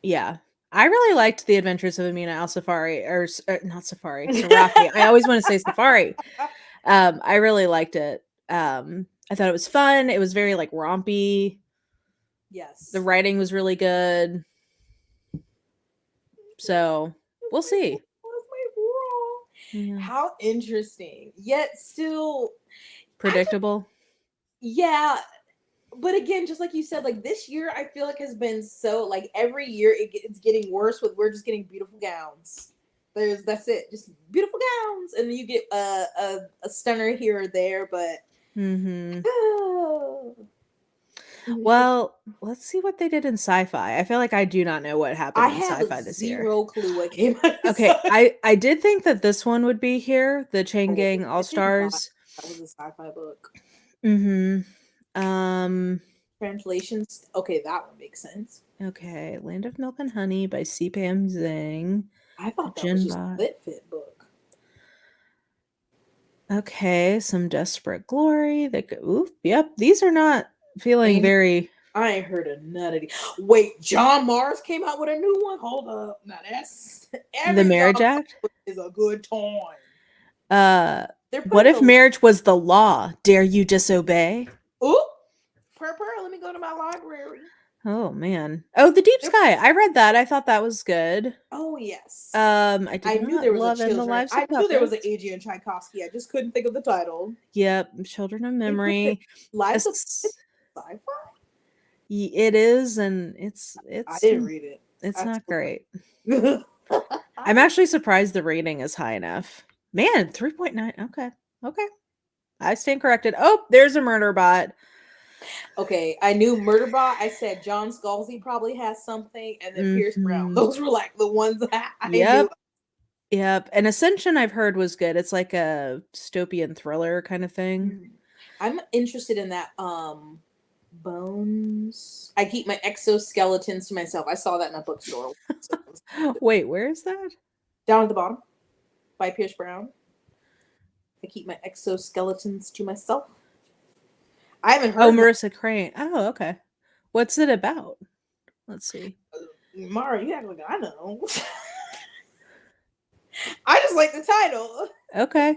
yeah. I really liked The Adventures of Amina Al-Safari not Safari, Sarafi. I always want to say Safari. I really liked it. I thought it was fun. It was very like rompy. The yes. writing was really good. So we'll see. Yeah. How interesting. Yet still, I just, Predictable. yeah. But again, just like you said, like this year, I feel like has been so like every year it's getting worse. With we're just getting beautiful gowns. That's it, just beautiful gowns, and then you get a stunner here or there. But Mhm. oh, Well, let's see what they did in sci-fi. I feel like I do not know what happened I in have sci-fi this year. zero clue what came out. Of Okay, I did think that this one would be here, the Chain oh, Gang I did not. All-Stars. That was a sci-fi book. Mhm. Um Translations. Okay, that one makes sense. okay, Land of Milk and Honey by C. Pam Zing. I The thought that was just Jinbot. a lit fit book. Okay, some Desperate Glory. Ooh, yep, these are not feeling Ain't very. I ain't heard of none of these. Wait, John Mars came out with a new one. Hold up, now that's The every John Marriage Act. Mars is a good time. They're What putting if a marriage was the law? Dare you disobey? oop purr. Let me go to my library. Oh man. Oh, The Deep They're, Sky. I read that. I thought that was good. oh yes, I did I knew not there was a love In the children. Lives I of knew there was an Puppets. Adrian Tchaikovsky. I just couldn't think of the title. Yep, Children of They put the Memory. lives of It's, sci-fi. it is, and I didn't read it. it's I not great. told I'm actually surprised the rating is high enough. Man, 3.9. Okay. Okay. I stand corrected. Oh, there's a murder bot. okay, I knew Murderbot. I said John Scalzi probably has something, and then Pierce Brown. Hmm. Those were like the ones I knew. Yep. Yep. And Ascension I've heard was good. It's like a dystopian thriller kind of thing. I'm interested in that. Bones. I keep my exoskeletons to myself. I saw that in a bookstore. Wait, where is that? Down at the bottom by Pierce Brown. I keep my exoskeletons to myself. I haven't Oh, heard Marissa Crane. Oh, okay. What's it about? Let's see. Mara, you act like I know. I just like the title. Okay.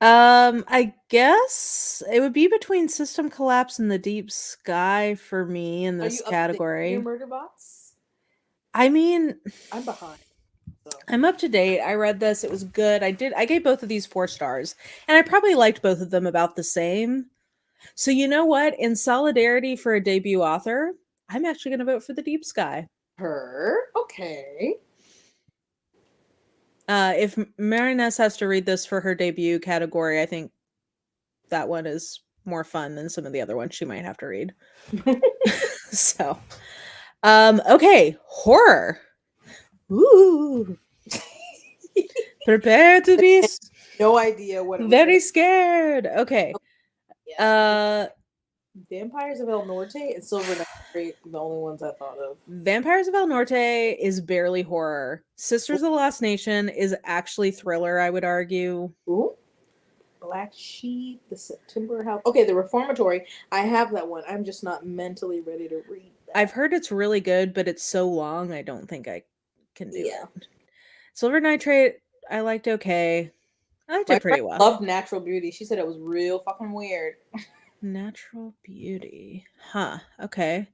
I guess it would be between System Collapse and The Deep Sky for me in Are this you up to date with your category. murder bots? I mean, I'm behind. So I'm up to date. I read this. It was good. I gave both of these 4 stars. And I probably liked both of them about the same. So you know what? In solidarity for a debut author, I'm actually going to vote for The Deep Sky. her. Okay. If Marinette has to read this for her debut category, I think that one is more fun than some of the other ones she might have to read. So, okay, horror. Ooh. Prepare to be No idea what it was. very scared. Okay. Vampires of El Norte and Silver Night are the only ones I thought of. Vampires of El Norte is barely horror. Sisters of the Lost Nation is actually thriller, I would argue. Ooh. Black Sheep, The September House. Okay, The Reformatory. I have that one. I'm just not mentally ready to read that. I've heard it's really good, but it's so long, I don't think I can do it. Silver Nitrate, I liked okay. I liked it pretty well. Loved Natural Beauty. She said it was real fucking weird. Natural Beauty. Huh. Okay.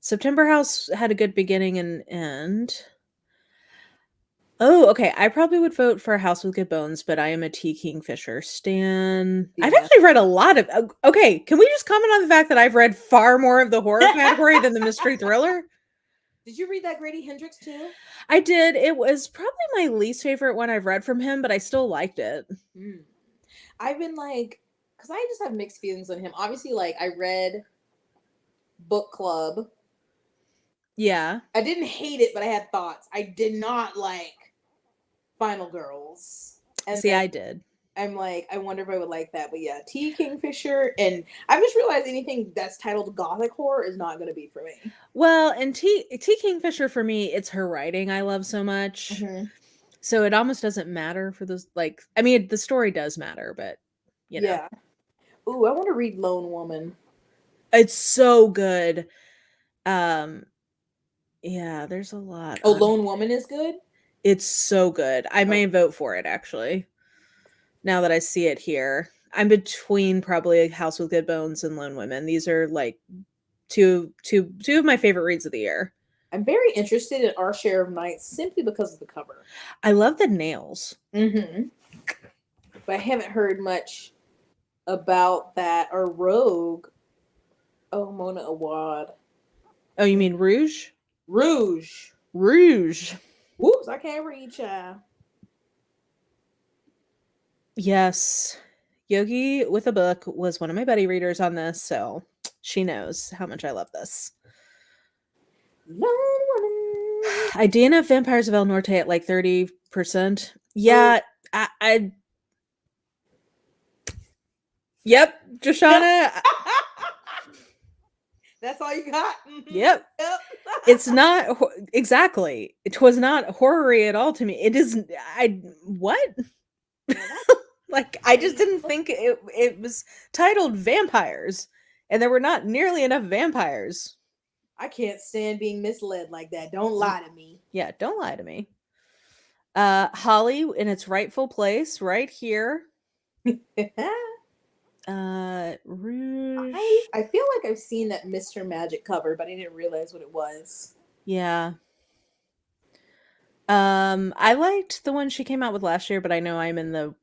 September House had a good beginning and end. Oh, okay. I probably would vote for A House with Good Bones, but I am a T. Kingfisher stan. Yeah. I've actually read a lot of. Okay, can we just comment on the fact that I've read far more of the horror category than the mystery thriller? Did you read that Grady Hendrix too? I did. It was probably my least favorite one I've read from him, but I still liked it. I've been like, because I just have mixed feelings on him. Obviously, like I read Book Club. Yeah. I didn't hate it, but I had thoughts. I did not like Final Girls. And See, I did. I'm like, I wonder if I would like that. But yeah, T. Kingfisher. And I've just realized anything that's titled Gothic horror is not going to be for me. Well, and T. Kingfisher, for me, it's her writing I love so much. So it almost doesn't matter for this. Like, I mean, the story does matter, but, you know. Yeah. Ooh, I want to read Lone Woman. It's so good. Yeah, there's a lot. Oh, Lone Woman is good? It's so good. I may vote for it, actually. Now that I see it here. I'm between probably House with Good Bones and Lone Women. These are like two of my favorite reads of the year. I'm very interested in Our Share of Nights simply because of the cover. I love the nails. But I haven't heard much about that. Or Rogue. Oh, Mona Awad. Oh, you mean Rouge? Rouge. Whoops, I can't read, child. Yes. Yogi with a Book was one of my buddy readers on this, so she knows how much I love this. Lone Woman. I DNF Vampires of El Norte at like 30%. Yeah, I Yep, Joshana. That's all you got? Yep. It's not exactly. It was not horror-y at all to me. It is what? Like, I just didn't think it was titled Vampires, and there were not nearly enough vampires. I can't stand being misled like that. Don't lie to me. Yeah, don't lie to me. Holly in its rightful place, right here. Rouge. I feel like I've seen that Mr. Magic cover, but I didn't realize what it was. Yeah. I liked the one she came out with last year, but I know I'm in the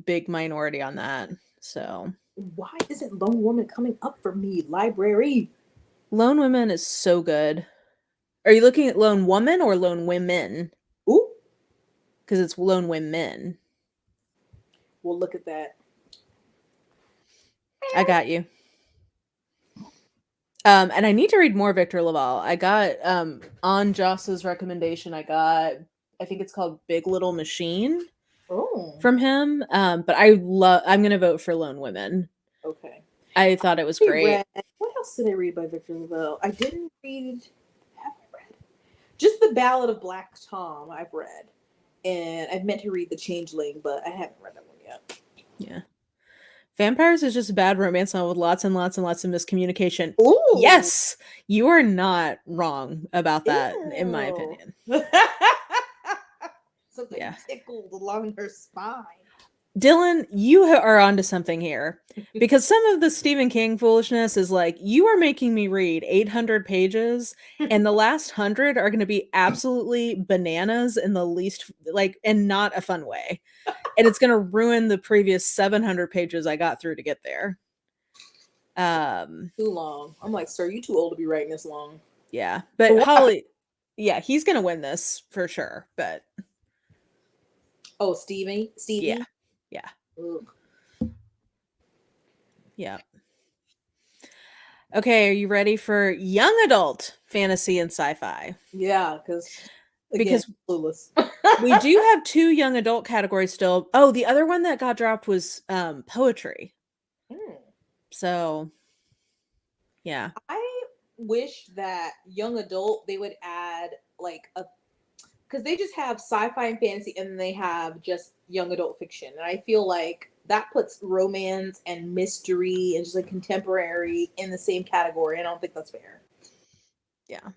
big minority on that. So Why isn't Lone Woman coming up for me? Library. Lone Women is so good. Are you looking at Lone Woman or Lone Women? Ooh. Because it's Lone Women. Well, look at that. I got you. And I need to read more Victor Laval. I got on Joss's recommendation, I think it's called Big Little Machine from him. But I'm gonna vote for Lone Women. Okay. I thought it was great. What else did I read by Victor Laval? I didn't read. Have I read? Just the Ballad of Black Tom. I've read, and I've meant to read The Changeling, but I haven't read that one yet. Yeah. Vampires is just a bad romance novel with lots and lots and lots of miscommunication. Ooh. Yes, you are not wrong about that, in my opinion. Something tickled along her spine. Dylan, you are onto something here, because some of the Stephen King foolishness is like, you are making me read 800 pages, and the last 100 are going to be absolutely bananas in the least, like, and not a fun way. And it's going to ruin the previous 700 pages I got through to get there. Too long. I'm like, sir, you too old to be writing this long. Yeah, but Holly, yeah, he's going to win this for sure, but... Oh, Stevie? Yeah. Ugh. Yeah. Okay, are you ready for young adult fantasy and sci-fi? Yeah, because clueless. We do have 2 young adult categories still. Oh, the other one that got dropped was poetry. So, yeah. I wish that young adult they would add like because they just have sci-fi and fantasy, and then they have just young adult fiction, and I feel like that puts romance and mystery and just like contemporary in the same category. I don't think that's fair. Yeah.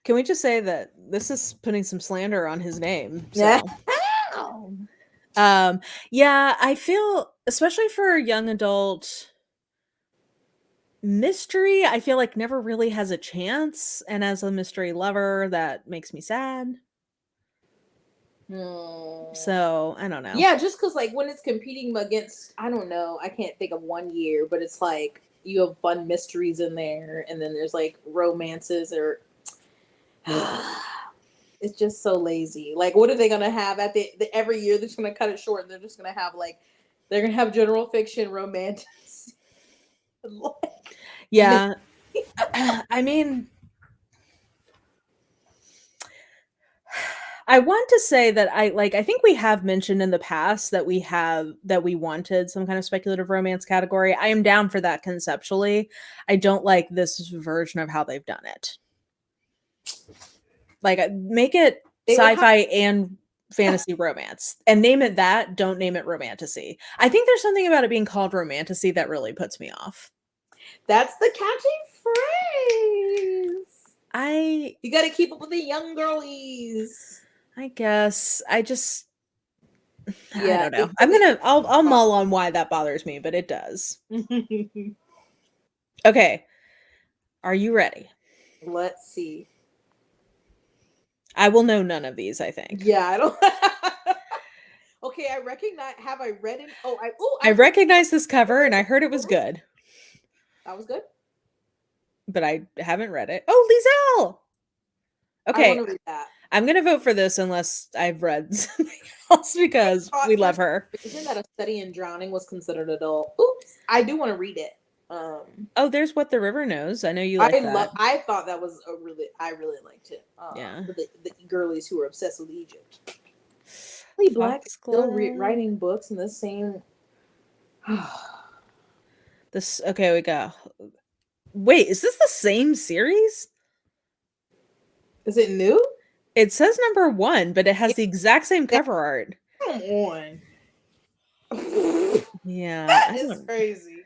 Can we just say that this is putting some slander on his name? So. Yeah, I feel, especially for young adult mystery, I feel like never really has a chance, and as a mystery lover, that makes me sad. So, I don't know. Yeah, just because like when it's competing against, I don't know, I can't think of one year, but it's like you have fun mysteries in there, and then there's like romances or it's just so lazy. Like, what are they gonna have at the every year? They're just gonna cut it short, and they're just gonna have like they're gonna have general fiction, romance. Yeah, I mean, I want to say that I think we have mentioned in the past that we wanted some kind of speculative romance category. I am down for that conceptually. I don't like this version of how they've done it. Like, make it sci-fi and fantasy romance, and name it that. Don't name it romantasy. I think there's something about it being called romantasy that really puts me off. That's the catchy phrase. You got to keep up with the young girlies. I guess I don't know. I'll mull on why that bothers me, but it does. Okay. Are you ready? Let's see. I will know none of these, I think. Yeah, I don't. Okay, I recognize. Have I read it? I recognize this cover, and I heard it was good. That was good. But I haven't read it. Oh, Liesel! Okay. I want to read that. I'm going to vote for this unless I've read something else, because we love her. Isn't that A Study in Drowning was considered adult? Oops. I do want to read it. Oh, there's What the River Knows. I know you like that. I thought that was I really liked it. Yeah. The girlies who were obsessed with Egypt. Lee Black still writing books in the same. Okay, we go. Wait, is this the same series? Is it new? It says #1, but it has the exact same cover art. Come on. Yeah, That I is don't. crazy.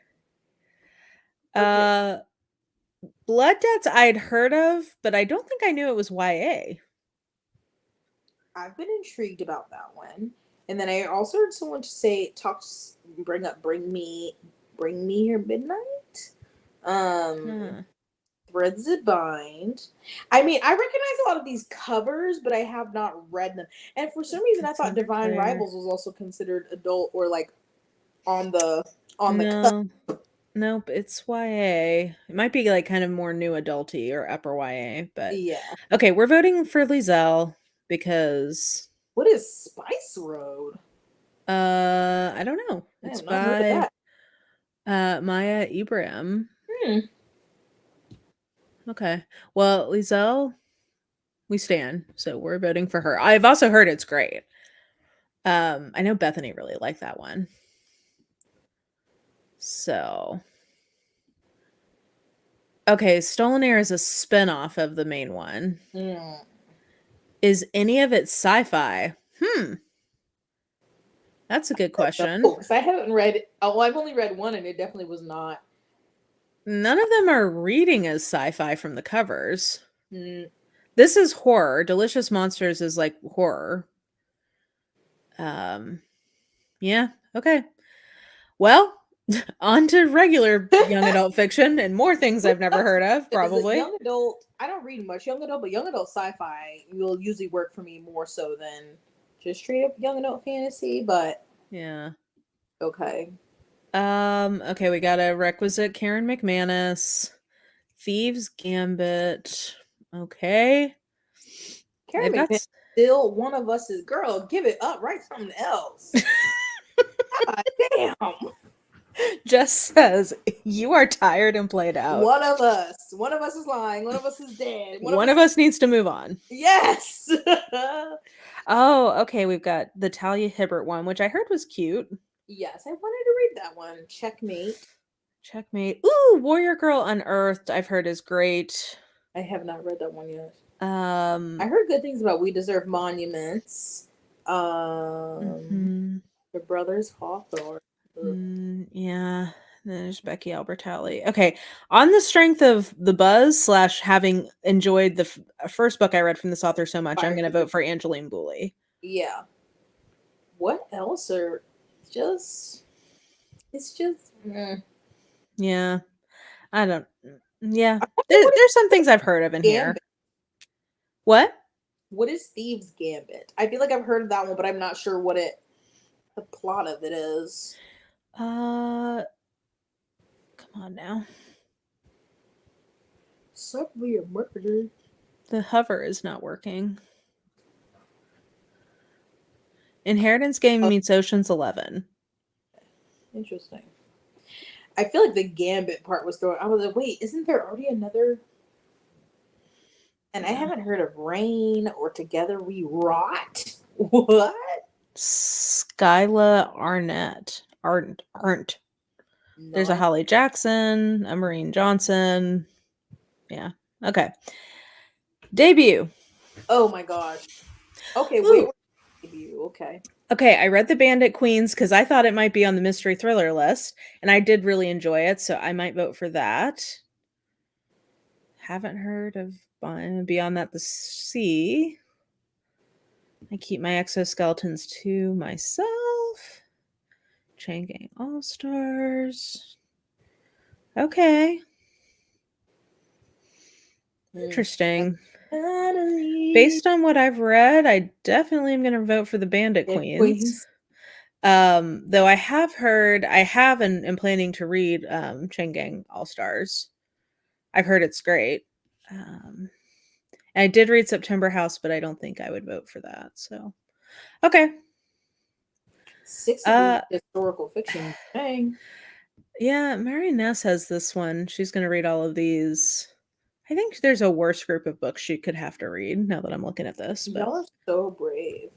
Okay. Uh, Blood Debts I'd heard of, but I don't think I knew it was YA. I've been intrigued about that one. And then I also heard someone say bring me your midnight. Huh. Threads that bind. I mean, I recognize a lot of these covers, but I have not read them. And for some reason I It's thought under Divine there. Rivals was also considered adult or like on the cut. No, nope, it's YA. It might be like kind of more new adulty or upper YA, but Yeah. okay, we're voting for Lizelle because What is Spice Road? I don't know. I It's have not heard of by that. Maya Ibrahim. Hmm. Okay. Well, Lizelle, we stand. So we're voting for her. I've also heard it's great. I know Bethany really liked that one. So, okay, Stolen Air is a spin-off of the main one. Hmm. Is any of it sci-fi? That's a good question. Because I haven't read. Oh, I've only read one, and it definitely was not. None of them are reading as sci-fi from the covers. Mm, This is horror. Delicious Monsters is like horror. Um, yeah, okay. Well, on to regular young adult fiction and more things I've never heard of, Because probably. young adult, I don't read much young adult, but young adult sci-fi will usually work for me more so than just straight up young adult fantasy. But Yeah. okay, Okay, we got a requisite Karen McManus, Thieves Gambit. Okay. Carrie They've got McMahon still one of us is girl. Give it up, write something else. God damn, Jess says, "You are tired and played out. one of us is lying, one of us is dead, one of One us. of us needs to move on." Yes. Oh, okay, we've got the Talia Hibbert one, which I heard was cute. Yes, I wanted to read that one. Checkmate. Checkmate. Ooh, Warrior Girl Unearthed, I've heard is great. I have not read that one yet. I Um, heard good things about We Deserve Monuments. Um, mhm, The Brothers Hawthorne. Ugh. yeah. There's Becky Albertalli. Okay, on the strength of the buzz slash having enjoyed the first book I read from this author so much, I'm Fire going to to the vote for Angeline Booley. Yeah. What else are just? It's just. Yeah, I don't. Yeah, I wonder there's some things I've heard of in here. Gambit. What? What is Thieves Gambit? I feel like I've heard of that one, but I'm not sure what the plot of it is. Uh, come on now. Subway a murder. The hover is not working. Inheritance Game Oh, meets Ocean's 11. interesting. I feel like the Gambit part was throwing. I was like, wait, isn't there already another? And I Yeah. haven't heard of Rain or Together We Rot. What? Skyla Arnett. Arndt. There's a None. Holly Jackson, a Maureen Johnson. Yeah. Okay. Debut. Oh my gosh. Okay, wait. Ooh. Debut. Okay. Okay, I read The Bandit Queens because I thought it might be on the mystery thriller list, and I did really enjoy it, so I might vote for that. Haven't heard of Beyond That the Sea. I keep my exoskeletons to myself. Chain Gang All Stars. Okay. Interesting. Based on what I've read, I definitely am going to vote for the Bandit Queens. Though I have heard, I have and am planning to read Chain Gang All Stars. I've heard it's great. I did read September House, but I don't think I would vote for that. So, okay. 6 of these Uh, historical fiction. Dang. yeah, Mary Ness has this one. She's going to read all of these. I think there's a worse group of books she could have to read now that I'm looking at this, but Y'all are so brave.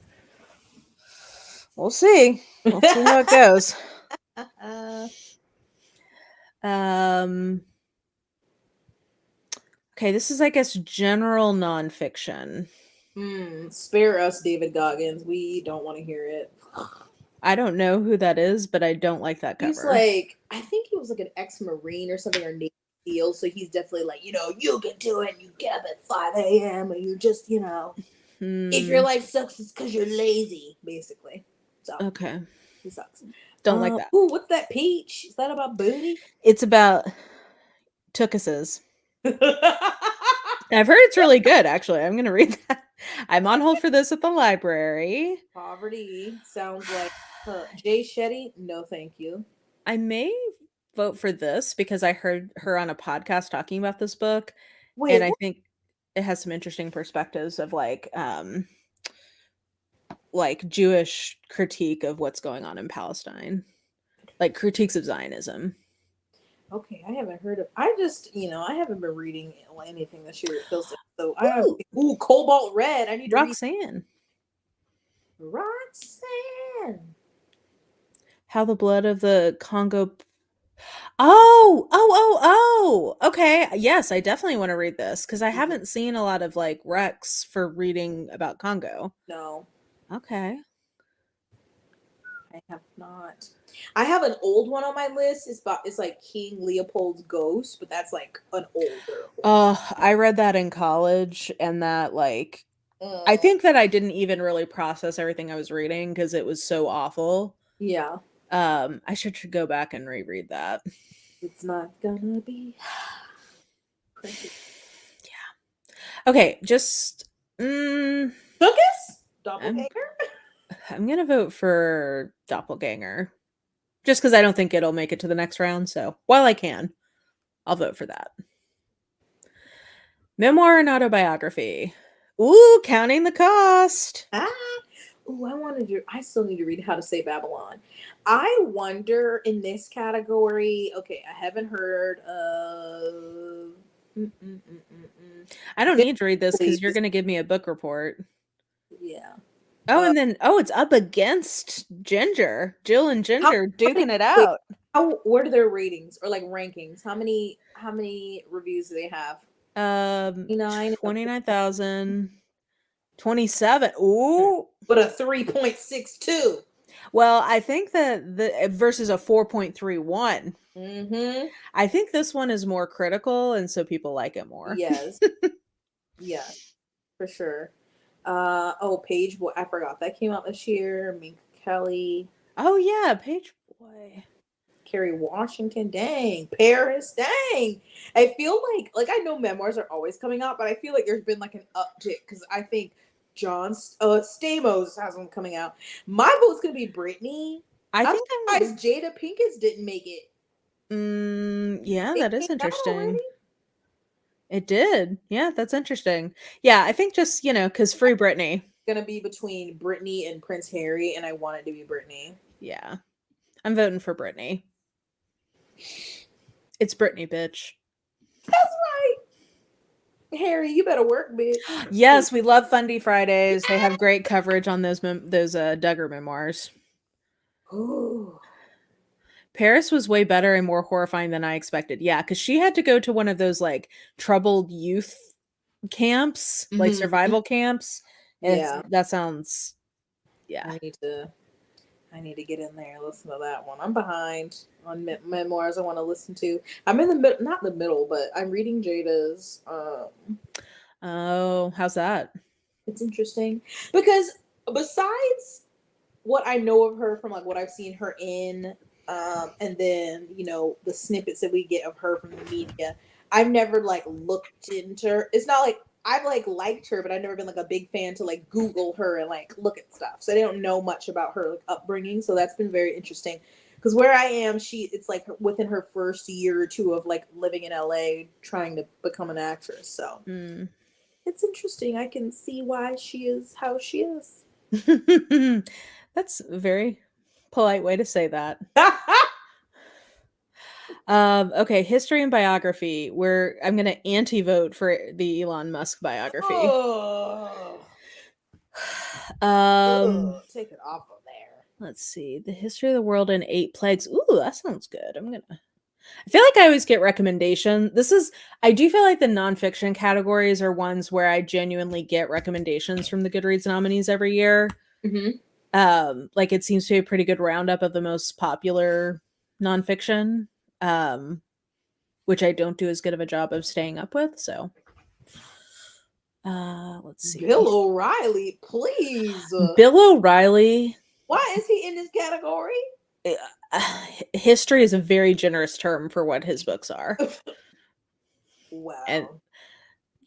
we'll see. We'll see how it goes. Um, okay, this is, I guess, general nonfiction. Spare us, David Goggins. We don't want to hear it. I don't know who that is, but I don't like that He's cover. like, I think he was like an ex-marine or something, or Navy SEAL. So he's definitely like, you can do it. You get up at 5 a.m. and you just, if your Hmm. life sucks, it's because you're lazy, basically. So Okay. he sucks. Don't like that. Ooh, what's that peach? Is that about booty? It's about tookuses. I've heard it's really good, actually. I'm going to read that. I'm on hold for this at the library. Poverty sounds like Jay Shetty. No, thank you. I may vote for this because I heard her on a podcast talking about this book, Wait, and I what? think it has some interesting perspectives of like Jewish critique of what's going on in Palestine, like critiques of Zionism. Okay, I haven't heard of. I just, I haven't been reading anything this year. It feels like so. I have. Ooh, Ooh, Cobalt Red. I need to read Roxanne. Roxanne. How the blood of the Congo. Oh. Okay. Yes, I definitely want to read this because I Mhm. haven't seen a lot of like recs for reading about Congo. No, Okay. I have not. I have an old one on my list. It's like King Leopold's Ghost, but that's like an older one. Oh, I read that in college and that like I Mm, think that I didn't even really process everything I was reading because it was so awful. yeah, I should go back and reread that. it's not gonna be pretty. Okay, just mm, Cookies? I'm Doppelganger? I'm gonna vote for Doppelganger just because I don't think it'll make it to the next round. So while I can, I'll vote for that. Memoir and autobiography. Ooh, counting the cost. Ah. Ooh, I still need to read How to Say Babylon. I wonder in this category, okay, I haven't heard of. I don't Just need to read this because you're Please. gonna give me a book report. Yeah. Oh, Uh, and then it's up against Ginger. Jill and how, Ginger how many, duking it wait, out. what are their ratings or like rankings? How many reviews do they have? 9, 29,000, 27. Ooh. but a 3.62. Well, I think that the versus a 4.31. Mm-hmm. I think this one is more critical and so people like it more. Yes. Yes, for sure. Page Boy. I forgot that came out this year. Mink Kelly, Oh yeah, Page Boy. Kerry Washington. Dang, Paris. Dang. I feel like I know memoirs are always coming out, but I feel like there's been like an uptick because I think John Stamos has one coming out. My vote's gonna be Brittany. I I'm think I'm surprised Jada Pinkett didn't make it. yeah, It that is came out interesting. already. It did. Yeah, that's interesting. Yeah, I think just, cuz free Britney. Gonna be between Brittany and Prince Harry, and I want it to be Brittany. Yeah. I'm voting for Britney. It's Britney, bitch. That's right. Harry, you better work, bitch. Yes, we love Fundy Fridays. They have great coverage on those Duggar memoirs. Ooh. Paris was way better and more horrifying than I expected. Yeah, because she had to go to one of those like troubled youth camps, like Hmm. survival camps. And Yeah, that sounds, yeah. I need to. I need to get in there and listen to that one. I'm behind on memoirs. I want to listen to. I'm in the middle, not the middle, but I'm reading Jada's. Oh, how's that? It's interesting because besides what I know of her from like what I've seen her in, and then the snippets that we get of her from the media. I've never like looked into her. It's not like I've like liked her, but I've never been like a big fan to like Google her and like look at stuff. So I don't know much about her like upbringing. So that's been very interesting. Because where I am, it's like within her first year or two of like living in LA, trying to become an actress. So Mm. it's interesting. I can see why she is how she is. That's a very polite way to say that. Okay, history and biography. Where I'm gonna anti-vote for the Elon Musk biography. Oh, take it off of there. Let's see. The history of the world in 8 plagues. Ooh, that sounds good. I feel like I always get recommendation. I do feel like the nonfiction categories are ones where I genuinely get recommendations from the Goodreads nominees every year. Mm-hmm. Like it seems to be a pretty good roundup of the most popular nonfiction, which I don't do as good of a job of staying up with. So, let's Bill see. O'Reilly, please. Bill O'Reilly. Why is he in this category? History is a very generous term for what his books are, and Wow.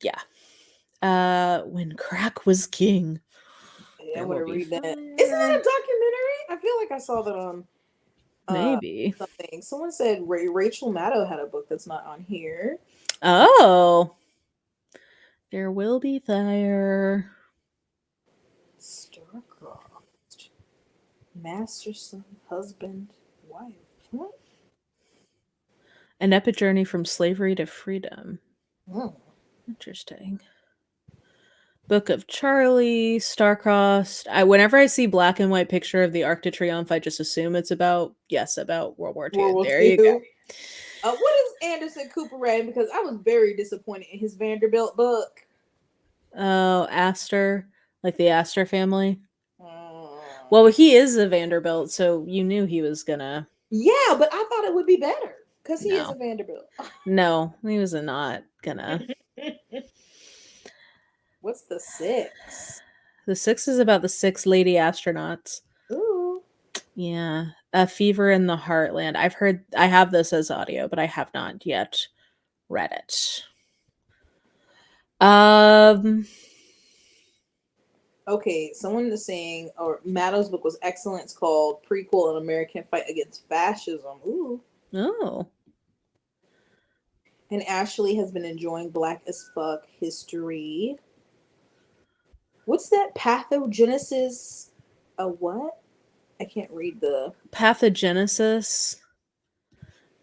yeah. When Crack was King. Yeah, I'm There will gonna be read that. Isn't that a fire. documentary? I feel like I saw that on Maybe. something. Someone said Rachel Maddow had a book that's not on here. Oh. There will be fire. Starcrossed. Master, son, husband, wife. What? An epic journey from slavery to freedom. Hmm. Interesting. Book of Charlie, Starcrossed. Whenever I see black and white picture of the Arc de Triomphe, I just assume it's about World War II. World War There you go. II. What is Anderson Cooper writing? Because I was very disappointed in his Vanderbilt book. Oh, Astor, like the Astor family. Hmm. Well, he is a Vanderbilt, so you knew he was gonna. Yeah, but I thought it would be better because he is a No, Vanderbilt. no, he was not gonna. What's the 6? The 6 is about the 6 lady astronauts. Ooh. Yeah, A Fever in the Heartland. I have this as audio, but I have not yet read it. Um, Okay, someone is saying, or Maddow's book was excellent. It's called Prequel: An American Fight Against Fascism. Ooh. oh, And Ashley has been enjoying Black as Fuck history. What's that? Pathogenesis? A what? I can't read the. Pathogenesis.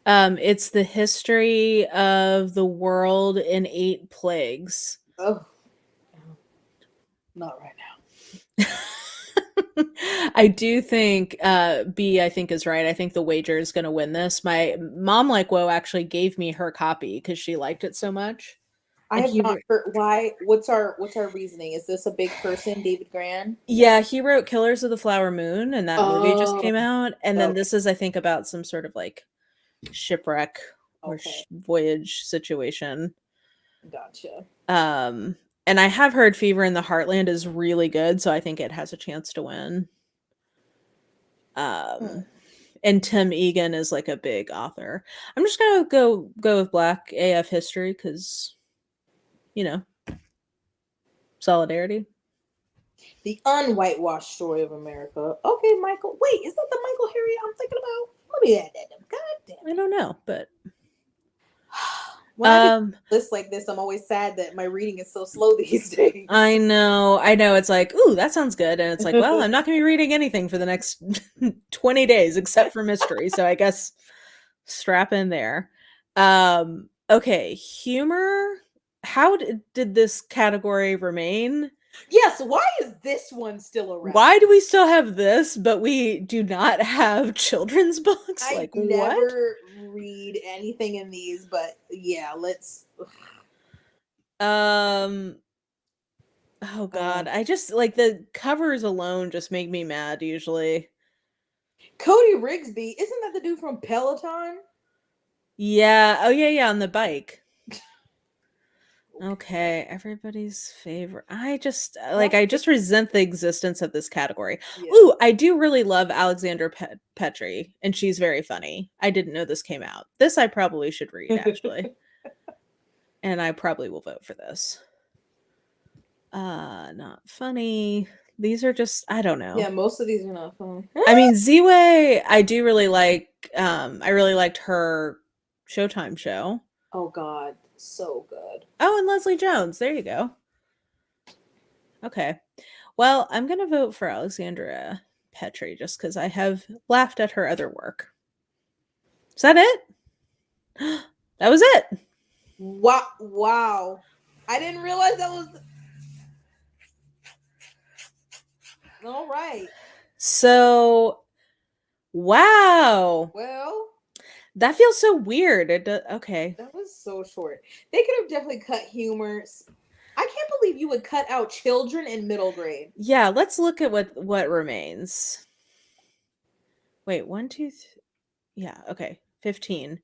It's the history of the world in 8 plagues. Oh, not right now. I do think B, I think, is right. I think the wager is going to win this. My mom, like Woe, actually gave me her copy because she liked it so much. I And have not heard why. What's our reasoning? Is this a big person, David Gran? yeah, he wrote Killers of the Flower Moon, and that movie just Oh, came out. And then okay, this is, I think, about some sort of like shipwreck or okay, voyage situation. gotcha. Um, and I have heard Fever in the Heartland is really good, so I think it has a chance to win. Hmm. And Tim Egan is like a big author. I'm just gonna go with Black AF history because you know solidarity. The unwhitewashed story of America. Okay, Michael. Wait, is that the Michael Harriet I'm thinking about? Let me add that. God damn I it. don't know, but When I do lists like this, I'm always sad that my reading is so slow these days. I know. It's like, ooh, that sounds good, and it's like, well, I'm not gonna be reading anything for the next 20 days except for mystery, so I guess strap in there. Okay, humor. How did this category remain? Yes, why is this one still around? Why do we still have this, but we do not have children's books? I Like, what? never read anything in these, but yeah, let's. Um, oh God. I just like the covers alone just make me mad usually. Cody Rigsby, isn't that the dude from Peloton? Yeah. Oh yeah, yeah, on the bike. Okay, everybody's favorite. I just resent the existence of this category. Yeah. Ooh, I do really love Alexandra Petrie, and she's very funny. I didn't know this came out. This I probably should read actually, and I probably will vote for this. Not funny. These are just I don't know. Yeah, most of these are not fun. I mean, Ziwe, I do really like. I really liked her Showtime show. Oh God, so good. Oh, and Leslie Jones. There you go. Okay. Well, I'm going to vote for Alexandra Petrie just because I have laughed at her other work. Is that it? That was it. Wow. I didn't realize that was. All right. So, wow. Well, That feels so weird. Okay. that was so short. They could have definitely cut humor. I can't believe you would cut out children in middle grade. Yeah, let's look at what remains. Wait, yeah, okay. 15.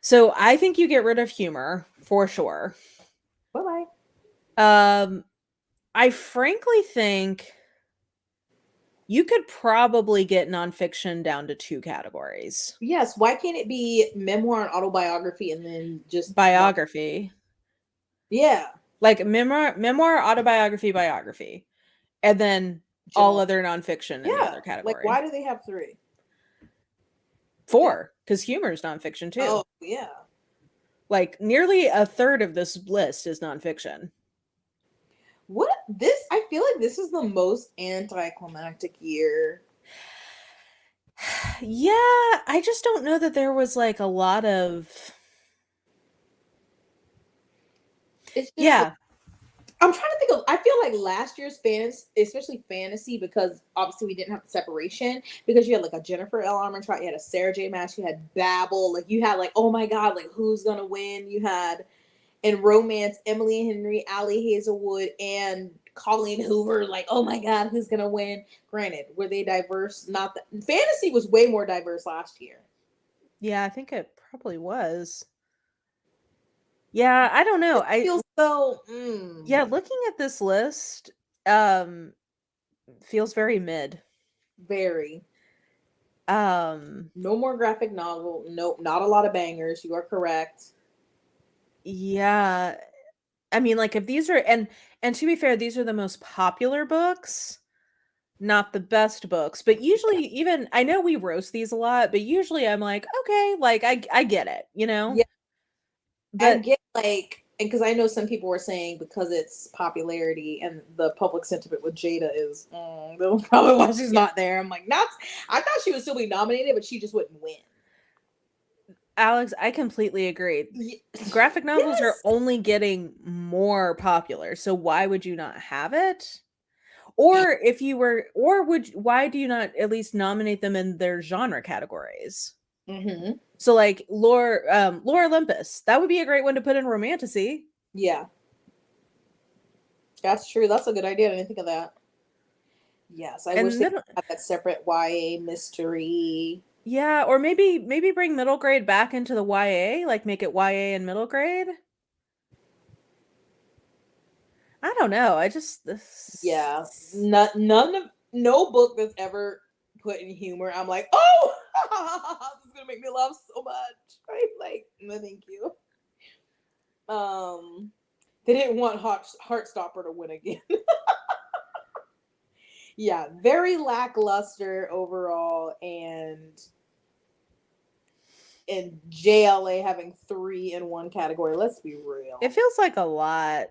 So I think you get rid of humor for sure. Bye-bye. I frankly think you could probably get nonfiction down to 2 categories. Yes, why can't it be memoir and autobiography and then just Biography. Yeah. Like memoir, autobiography, biography. And then all General. other nonfiction in the Yeah. other Like, category. why do they have 3? 4, because humor is nonfiction too. Oh, yeah. Like nearly a third of this list is nonfiction. I feel like this is the most anticlimactic year. Yeah, I just don't know that there was like a lot of. It's just Yeah. I'm trying to think of. I feel like last year's fans, especially fantasy, because obviously we didn't have the separation. Because you had like a Jennifer L. Armentrout, you had a Sarah J. Maas, you had Babel, like you had like, oh my god, like who's gonna win? You had in romance Emily Henry, Allie Hazelwood, and Colleen Hoover. Like, oh my god, who's gonna win? Granted, were they diverse? Not that fantasy was way more diverse last year. Yeah, I think it probably was. Yeah, I don't know. It feels so. Yeah, looking at this list, feels very mid. Very. Um, No more graphic novel. Nope, not a lot of bangers. You are correct. yeah. I mean, like if these are and to be fair, these are the most popular books, not the best books. But usually even I know we roast these a lot, but usually I'm like, okay, like I get it, you know? Yeah, I But get like, and because I know some people were saying because it's popularity and the public sentiment with Jada is that's probably why she's not there. I'm like, not. I thought she would still be nominated, but she just wouldn't win. Alex, I completely agree. Graphic novels are Yes. only getting more popular, so why would you not have it? Or if you were, or why do you not at least nominate them in their genre categories? Mm-hmm. So like Lore Olympus, that would be a great one to put in romantasy. Yeah, that's true. That's a good idea. I didn't think of that. Yes, I wish And they middle, had that separate YA mystery. yeah, or maybe bring middle grade back into the YA, like make it YA and middle grade. I don't know. I just Yeah, no book that's ever put in humor. I'm like, oh, this is gonna make me laugh so much. Right? Like, no, thank you. They didn't want Heartstopper to win again. Yeah, very lackluster overall, and JLA having 3 in one category. Let's be real. it feels like a lot.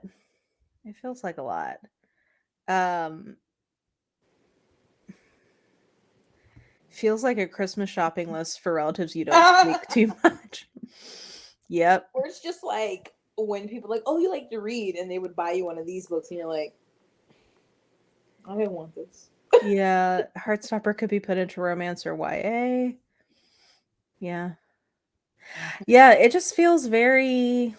It feels like a lot. Um Feels like a Christmas shopping list for relatives you don't speak too much. Yep. Or it's just like when people are like, oh, you like to read, and they would buy you one of these books, and you're like, I didn't want this. Yeah, Heartstopper could be put into romance or YA. Yeah. Yeah, it just feels very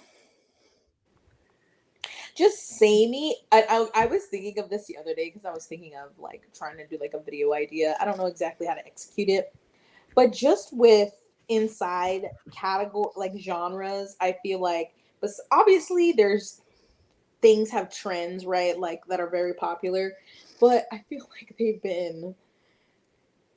Just samey. I was thinking of this the other day because I was thinking of like trying to do like a video idea. I don't know exactly how to execute it, but just with inside category like genres, I feel like, but obviously there's things have trends, right? Like that are very popular, but I feel like they've been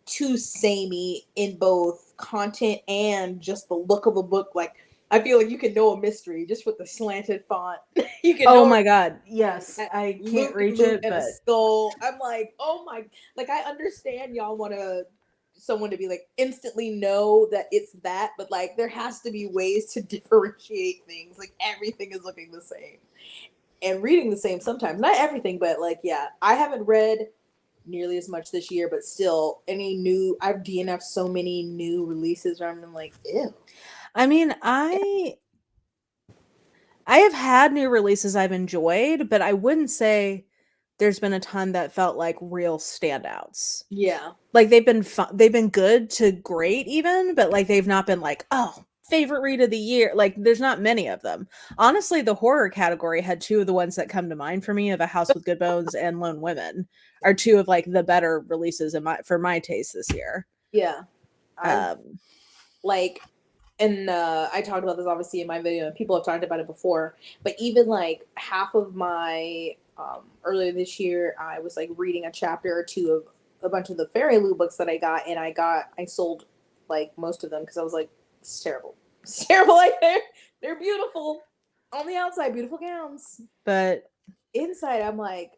too samey in both content and just the look of the book. Like I feel like you can know a mystery just with the slanted font. You can Oh know my god. Yes. that I can't loop reach loop it, and a but skull. I'm like, oh my, like I understand y'all want someone to be like instantly know that it's that, but like there has to be ways to differentiate things. Like everything is looking the same and reading the same sometimes. Not everything, but like yeah, I haven't read nearly as much this year, but still any new I've DNF'd so many new releases where I'm like, ew. I mean, I have had new releases I've enjoyed, but I wouldn't say there's been a ton that felt like real standouts. Yeah. Like they've been fun, they've been good to great even, but like they've not been like, "Oh, favorite read of the year. Like, there's not many of them. Honestly, the horror category had two of the ones that come to mind for me of A House with Good Bones and Lone Women are two of like the better releases for my taste this year. Yeah. I've Um, like, and I talked about this obviously in my video, and people have talked about it before. But even like half of my earlier this year, I was like reading a chapter or two of a bunch of the Fairy Lou books that I got, and I sold like most of them because I was like, it's terrible, it's terrible. Like they're beautiful on the outside, beautiful gowns, but inside I'm like,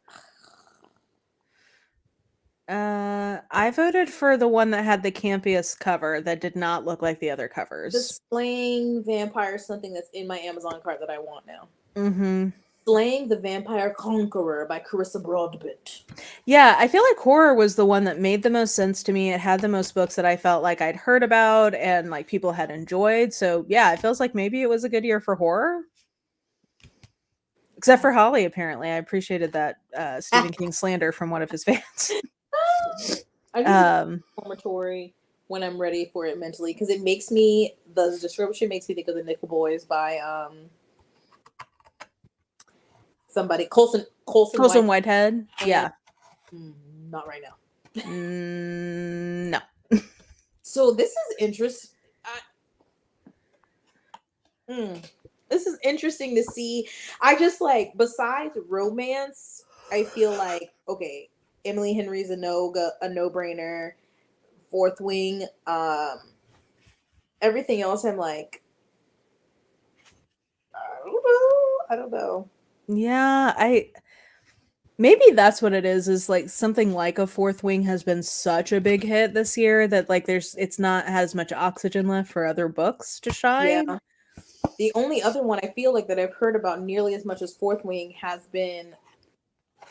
I voted for the one that had the campiest cover that did not look like the other the covers. Slaying Vampire is something that's in my Amazon cart that I want now. Mm-hmm. Slaying the Vampire Conqueror by Carissa Broadbent. Yeah, I feel like horror was the one that made the most sense to me. It had the most books that I felt like I'd heard about and like people had enjoyed. So yeah, it feels like maybe it was a good year for horror. Except for Holly, apparently. I appreciated that Stephen King slander from one of his fans. I just reformatory when I'm ready for it mentally because it makes me the description makes me think of the Nickel Boys by somebody Colson Whitehead. Yeah. Not right now. No. So this is interesting. This is interesting to see. I just like besides romance, I feel like okay, Emily Henry's a no-brainer. Fourth Wing, everything else I'm like, I don't know. Yeah, maybe that's what it is like something like a Fourth Wing has been such a big hit this year that like it's not as much oxygen left for other books to Yeah. shine. The only other one I feel like that I've heard about nearly as much as Fourth Wing has been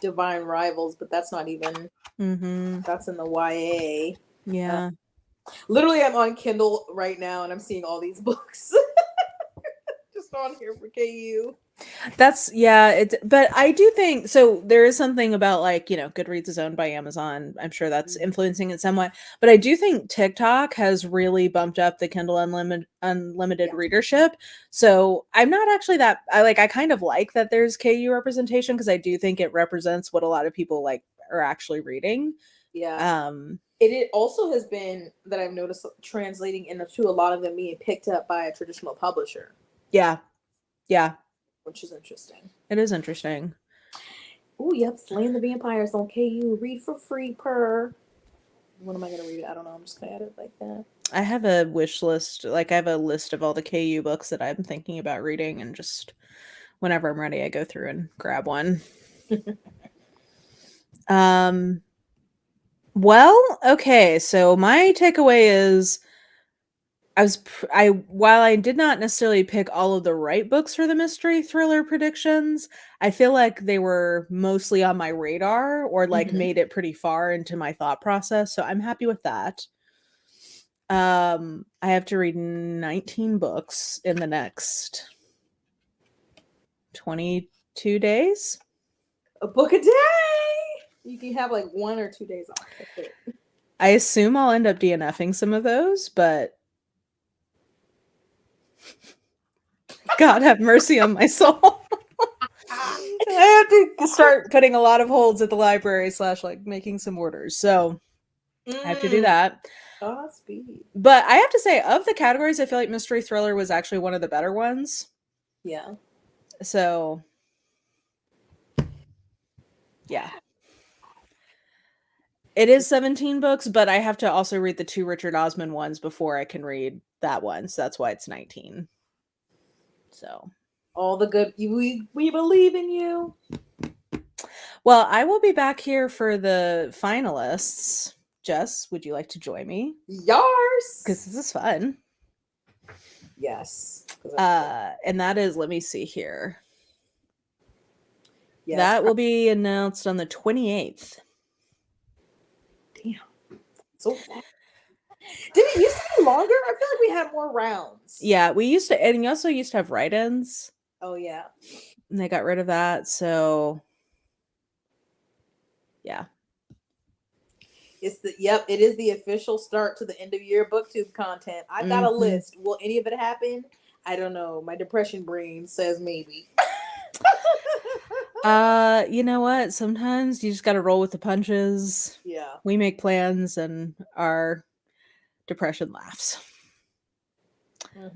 Divine Rivals, but that's not even that's in the YA. Yeah. Literally I'm on Kindle right now and I'm seeing all these books just on here for KU. That's but I do think so there is something about like, Goodreads is owned by Amazon. I'm sure that's influencing it somewhat, but I do think TikTok has really bumped up the Kindle unlimited readership. So I'm not actually I kind of like that there's KU representation because I do think it represents what a lot of people like are actually reading. Yeah. It also has been that I've noticed translating into a lot of them being picked up by a traditional publisher. Yeah. Yeah. Which is interesting. It is interesting. Oh, yep. Slaying the Vampires on KU. Read for free per. When am I going to read it? I don't know. I'm just going to add it like that. I have a wish list. Like, I have a list of all the KU books that I'm thinking about reading, and just whenever I'm ready, I go through and grab one. Well, okay. So my takeaway is while I did not necessarily pick all of the right books for the mystery thriller predictions, I feel like they were mostly on my radar or like made it pretty far into my thought process. So I'm happy with that. I have to read 19 books in the next 22 days. A book a day. You can have like 1 or 2 days off. That's it. I assume I'll end up DNFing some of those, but God have mercy on my soul. I have to start putting a lot of holds at the library / like making some orders. So I have to do that. Godspeed. But I have to say, of the categories, I feel like mystery thriller was actually one of the better ones. Yeah. So yeah. It is 17 books, but I have to also read the 2 Richard Osman ones before I can read that one. So that's why it's 19. So all the good. We believe in you. Well, I will be back here for the finalists. Jess, would you like to join me? Yours. Because this is fun. Yes. And that is, let me see here. Yes. That will be announced on the 28th. Damn. So fast. Did it used to be longer? I feel like we had more rounds. Yeah, we used to, and we also used to have write-ins. Oh, yeah. And they got rid of that, so yeah. It is the official start to the end of year booktube content. I've got a Mhm. list. Will any of it happen? I don't know. My depression brain says maybe. You know what? Sometimes you just got to roll with the punches. Yeah. We make plans and our depression laughs.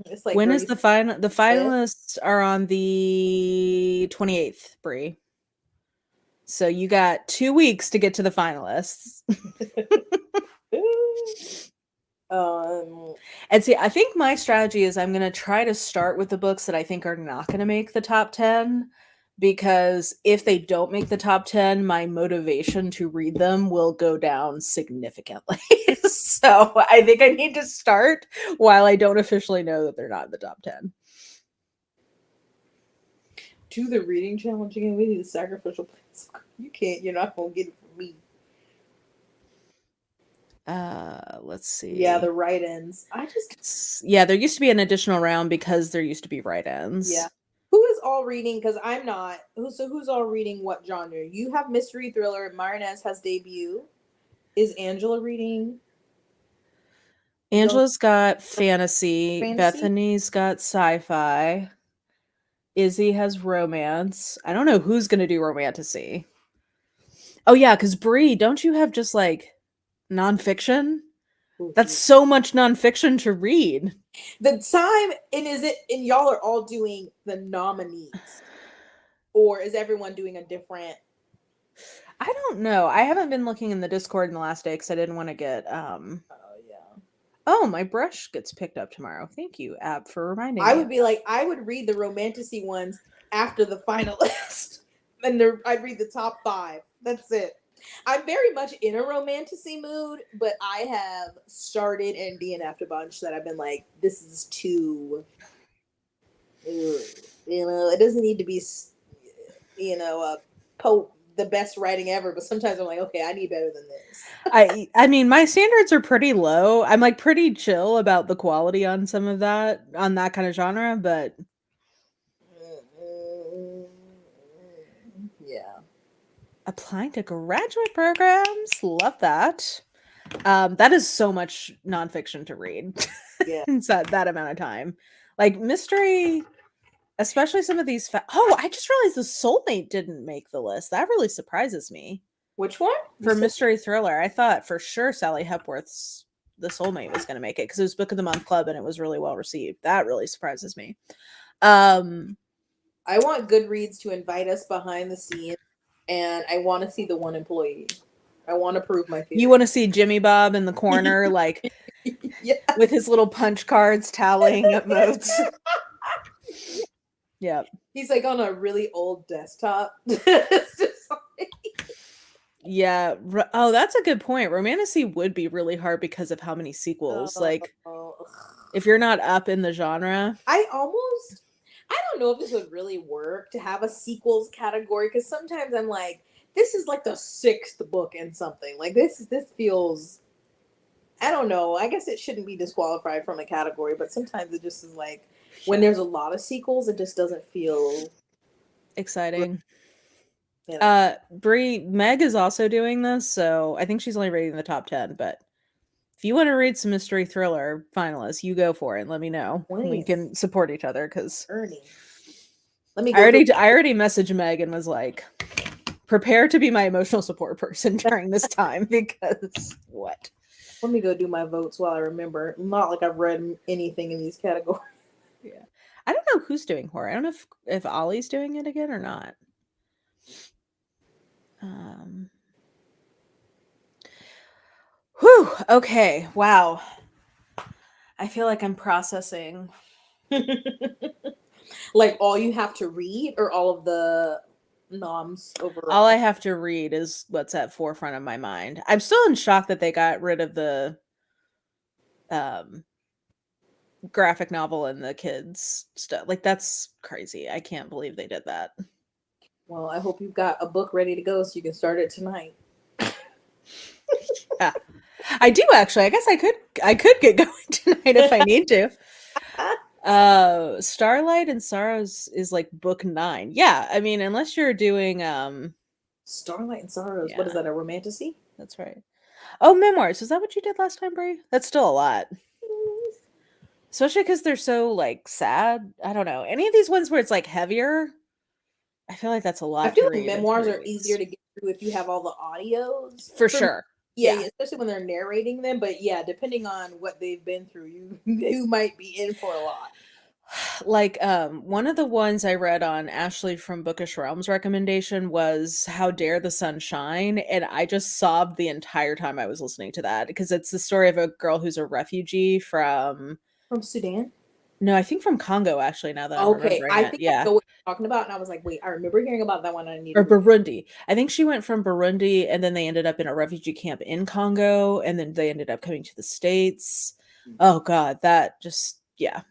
It's like When is Grace. the final? The Fifth. finalists are on the 28th, Bree. So you got 2 weeks to get to the finalists. um, And see, I think my strategy is I'm going to try to start with the books that I think are not going to make the top 10, because if they don't make the top 10, my motivation to read them will go down significantly. So I think I need to start while I don't officially know that they're not in the top 10. do the reading challenge again. We need a sacrificial place. You can't. You're not gonna get it from me. Let's see. Yeah, the write-ins. Yeah, there used to be an additional round because there used to be write-ins. Yeah. Who is all reading? Because I'm not. Who's all reading what genre? You have mystery thriller. Marinez has debut. Is Angela reading? Angela's got fantasy. Fantasy? Bethany's got sci-fi. Izzy has romance. I don't know who's gonna do romantasy. Oh yeah, because Bree, don't you have just like nonfiction? Ooh, That's so much nonfiction to read. the time and y'all are all doing the nominees, or is everyone doing a different? I don't know. I haven't been looking in the Discord in the last day because I didn't want to get Oh yeah. Oh, my brush gets picked up tomorrow. Thank you, app, for reminding I me. would be like, I would read the romantasy ones after the finalist, and I'd read the top 5. That's it. I'm very much in a romantasy mood, but I have started and DNF'd a bunch that I've been like, this is too, it doesn't need to be, the best writing ever. But sometimes I'm like, okay, I need better than this. I mean, my standards are pretty low. I'm like pretty chill about the quality on some of that, on that kind of genre, but Yeah. applying to graduate programs, love that. That is so much nonfiction to read. Yeah. In that amount of time. Like mystery, especially some of these. Oh, I just realized the soulmate didn't make the list. That really surprises me. Which one? For mystery thriller, I thought for sure Sally Hepworth's The Soulmate was going to make it because it was Book of the Month Club and it was really well received. That really surprises me. I want Goodreads to invite us behind the scenes, and I want to see the one employee. I want to prove my theory. You want to see Jimmy Bob in the corner, like Yeah. with his little punch cards tallying up votes. Yep. He's like on a really old desktop. It's just like... Yeah. Oh, that's a good point. Romantasy would be really hard because of how many sequels. Like, if you're not up in the genre. I don't know if this would really work to have a sequels category, because sometimes I'm like, this is like the 6th book in something. Like this feels, I don't know. I guess it shouldn't be disqualified from a category, but sometimes it just is like, when there's a lot of sequels, it just doesn't feel exciting. Yeah. Brie, Meg is also doing this, so I think she's only rating the top 10, but if you want to read some mystery thriller finalists, you go for it and let me know. Nice. We can support each other because let me I already messaged Meg and was like, prepare to be my emotional support person during this time because what? Let me go do my votes while I remember. Not like I've read anything in these categories. Yeah. I don't know who's doing horror. I don't know if Ollie's doing it again or not. Whew. Okay. Wow. I feel like I'm processing. Like all you have to read, or all of the noms overall? All I have to read is what's at forefront of my mind. I'm still in shock that they got rid of the graphic novel and the kids stuff. Like, that's crazy. I can't believe they did that. Well, I hope you've got a book ready to go so you can start it tonight. Yeah. I do actually. I guess I could get going tonight if I need to. Starlight and Sorrows is like book 9. Yeah, I mean, unless you're doing Starlight and Sorrows. Yeah. What is that, a romantasy? That's right. Oh, memoirs. Is that what you did last time, Brie? That's still a lot. Especially because they're so, like, sad. I don't know. Any of these ones where it's, like, heavier, I feel like that's a I lot feel to like read in memoirs 3 are easier weeks. to get through if you have all the audios. For For me, sure. yeah, Yeah. yeah, especially when they're narrating them. But yeah, depending on what they've been through, you might be in for a lot. Like, one of the ones I read on Ashley from Bookish Realms recommendation was How Dare the Sun Shine, and I just sobbed the entire time I was listening to that because it's the story of a girl who's a refugee from From Sudan. no, I think from Congo, actually, now that I'm Okay, remembering I it. think I Yeah. know what you're talking about, and I was like, wait, I remember hearing about that one. I need to Or read it. Burundi. I think she went from Burundi and then they ended up in a refugee camp in Congo and then they ended up coming to the States. Oh god, that just yeah.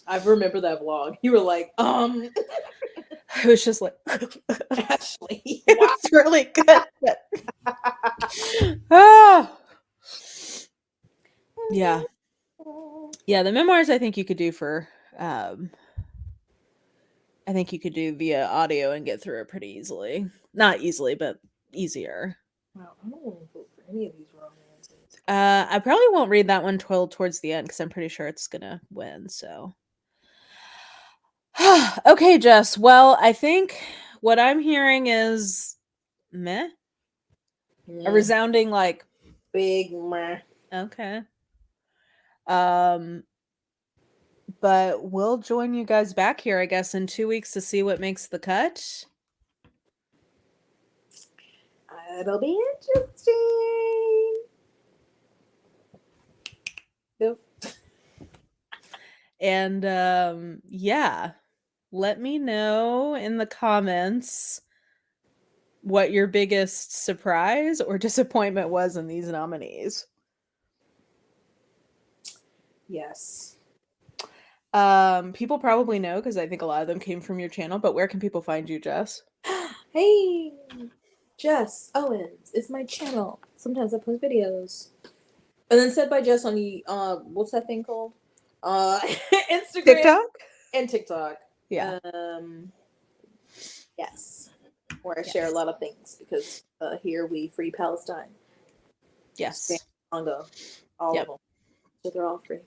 I remember that vlog. You were like, It was just like Ashley, wow. it's really good. But ah, yeah. Yeah, the memoirs I think you could do for I think you could do via audio and get through it pretty easily. Not easily, but easier. Wow, I don't want to vote for any of these romances. I probably won't read that one towards the end because I'm pretty sure it's gonna win. So, okay, Jess. Well, I think what I'm hearing is meh, a Yeah, resounding like big meh. okay. Um, but we'll join you guys back here, I guess, in 2 weeks to see what makes the cut. It'll be interesting. Yep. And yeah, let me know in the comments what your biggest surprise or disappointment was in these nominees. Yes. People probably know because I think a lot of them came from your channel, but where can people find you, Jess? Hey, Jess Owens. It's my channel. Sometimes I post videos. And then said by Jess on the what's that thing called? Instagram TikTok? and TikTok. Yeah. Yes. Where I share a lot of things because here we free Palestine. Yes. Congo. All Yep. of them. So they're all free.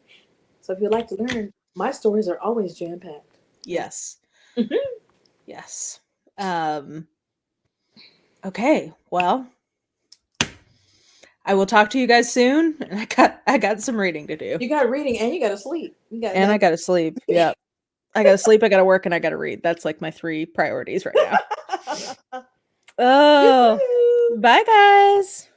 So if you'd like to learn, my stories are always jam-packed. Yes. Yes. Okay. Well, I will talk to you guys soon. I got some reading to do. You got reading and you got to sleep. And I got to sleep. Yep. I got to sleep, I got to work, and I got to read. That's like my 3 priorities right now. Oh, bye guys.